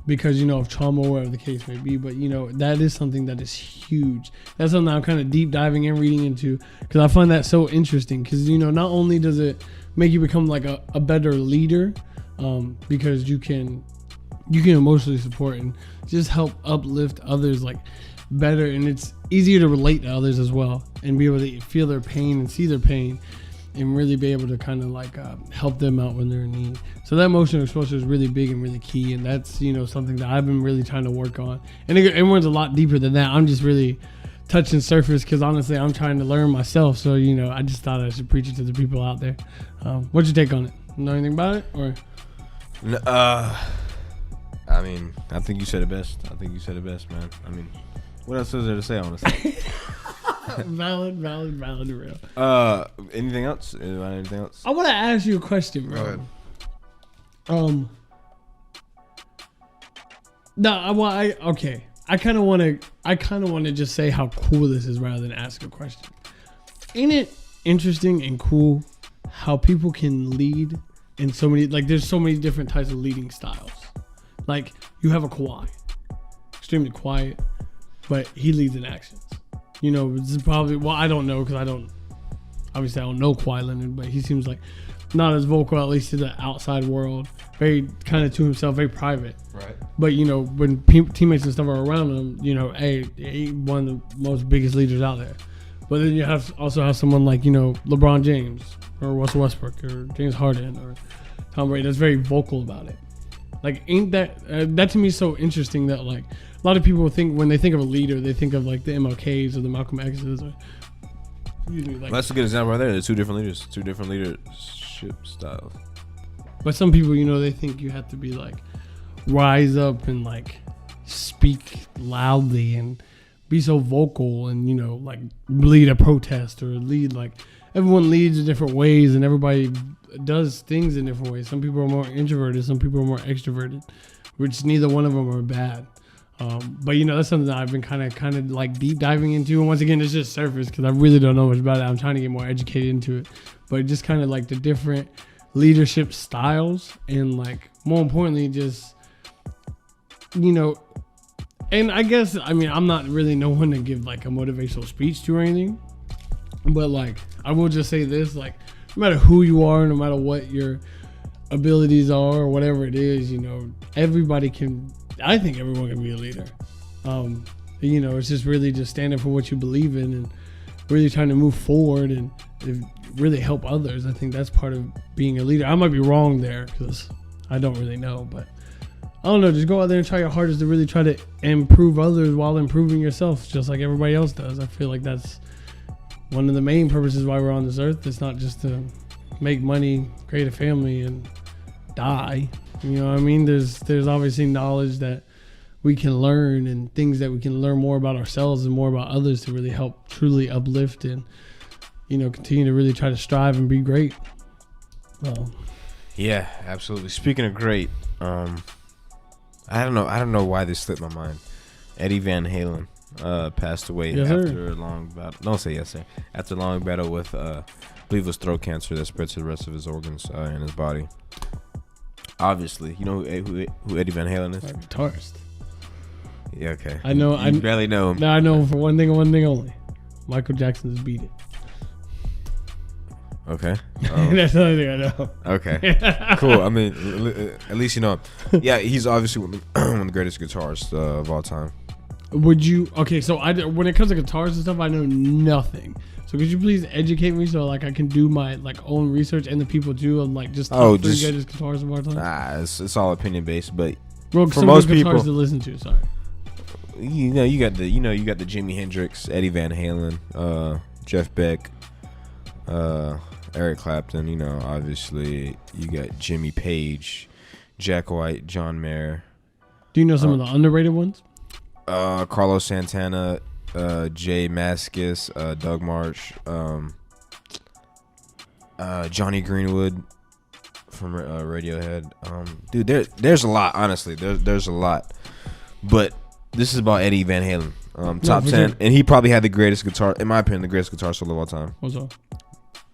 because, you know, of trauma or whatever the case may be. But, you know, that is something that is huge. That's something I'm kind of deep diving and reading into, because I find that so interesting. Because, you know, not only does it make you become like a better leader, because you can emotionally support and just help uplift others like better, and it's easier to relate to others as well and be able to feel their pain and see their pain and really be able to kind of like help them out when they're in need. So that emotional exposure is really big and really key, and that's, you know, something that I've been really trying to work on. And everyone's a lot deeper than that. I'm just really touching surface, because honestly I'm trying to learn myself. So, you know, I just thought I should preach it to the people out there. What's your take on it? Know anything about it? Or
I mean, I think you said it best. Man. I mean, what else is there to say, honestly?
valid, real.
Anything else? Anything else?
I want to ask you a question, bro.
Go ahead.
I kind of want to just say how cool this is rather than ask a question. Ain't it interesting and cool how people can lead in so many, like there's so many different types of leading styles. Like you have a Kawhi, extremely quiet, but he leads in actions. You know, this is probably, well, I don't know, because I don't know Kawhi Leonard, but he seems like not as vocal, at least to the outside world. Very kind of to himself, very private.
Right.
But, you know, when teammates and stuff are around him, you know, he's one of the most biggest leaders out there. But then you also have someone like, you know, LeBron James or Russell Westbrook or James Harden or Tom Brady that's very vocal about it. Like, ain't that to me so interesting that, like, a lot of people think when they think of a leader, they think of, like, the MLKs or the Malcolm X's. Or, excuse me, like,
well, that's a good example right there. There's two different leaders, two different leadership styles.
But some people, you know, they think you have to be, like, rise up and, like, speak loudly and be so vocal and, you know, like, lead a protest or lead, like, everyone leads in different ways and everybody does things in different ways. Some people are more introverted, some people are more extroverted, which neither one of them are bad. But, you know, that's something that I've been kind of like deep diving into. And once again, it's just surface because I really don't know much about it. I'm trying to get more educated into it. But just kind of like the different leadership styles and, like, more importantly, just, you know, and I guess, I mean, I'm not really no one to give, like, a motivational speech to or anything. But, like, I will just say this, like, no matter who you are, no matter what your abilities are or whatever it is, you know, everybody can, I think everyone can be a leader. You know, it's just really just standing for what you believe in and really trying to move forward and really help others. I think that's part of being a leader. I might be wrong there because I don't really know, but I don't know. Just go out there and try your hardest to really try to improve others while improving yourself, just like everybody else does. I feel like that's one of the main purposes why we're on this earth. It's not just to make money, create a family, and die. You know what I mean? There's obviously knowledge that we can learn and things that we can learn more about ourselves and more about others to really help truly uplift and, you know, continue to really try to strive and be great.
Yeah, absolutely. Speaking of great, I don't know why this slipped my mind. Eddie Van Halen passed away after a long battle. Don't say yes, sir. After a long battle with, I believe it was throat cancer that spread to the rest of his organs in his body. Obviously, you know who Eddie Van Halen is?
Guitarist.
Yeah, okay.
I know.
I barely know him.
No, I know him for one thing and one thing only. Michael Jackson's "Beat It."
Okay.
That's the only thing I know.
Okay. Cool. I mean, at least you know. Yeah, he's obviously one of the greatest guitarists of all time.
Would you? Okay, so when it comes to guitars and stuff, I know nothing. So could you please educate me so like I can do my like own research and the people do of like just top three greatest guitars of all time?
It's all opinion based, but
Bro,
for most people,
guitars to listen to. Sorry.
You got the Jimi Hendrix, Eddie Van Halen, Jeff Beck, Eric Clapton. Obviously you got Jimmy Page, Jack White, John Mayer.
Do you know some of the underrated ones?
Carlos Santana, Jay Mascis, Doug Marsh, Johnny Greenwood from Radiohead. Dude, there's a lot. Honestly, there's a lot. But this is about Eddie Van Halen. Top 10, sure. And he probably had the greatest guitar, in my opinion, the greatest guitar solo of all time.
What's up?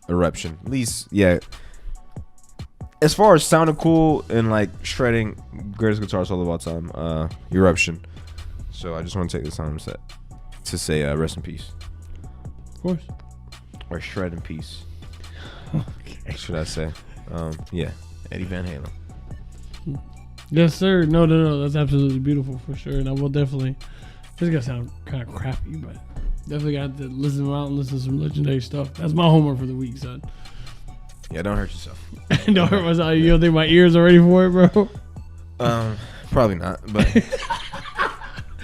Eruption. At least, yeah. As far as sounding cool and like shredding, greatest guitar solo of all time, Eruption. So I just want to take this time to say rest in peace.
Of course.
Or shred in peace. Okay. Should I say? Yeah, Eddie Van Halen.
Yes, sir. No. That's absolutely beautiful for sure. And I will definitely. This is gonna sound kind of crappy, but definitely got to listen out and listen to some legendary stuff. That's my homework for the week, son.
Yeah, don't hurt yourself.
Don't hurt myself. You don't think my ears are ready for it, bro?
Probably not, but.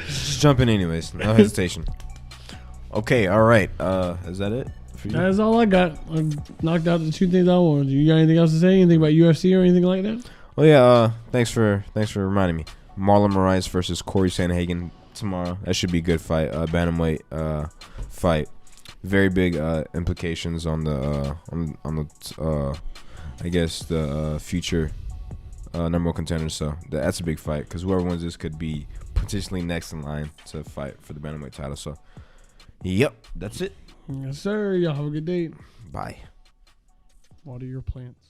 Just jump in anyways. No hesitation. Okay, all right. Is that it for you?
That's all I got. I knocked out the two things I wanted. You got anything else to say? Anything about UFC or anything like that?
Oh yeah. Thanks for reminding me. Marlon Moraes versus Corey Sandhagen tomorrow. That should be a good fight. Bantamweight fight. Very big implications on the I guess the future number one contender. So that's a big fight because whoever wins this could be potentially next in line to fight for the bantamweight title. So, yep, that's it.
Yes, sir. Y'all have a good day.
Bye.
Water your plants.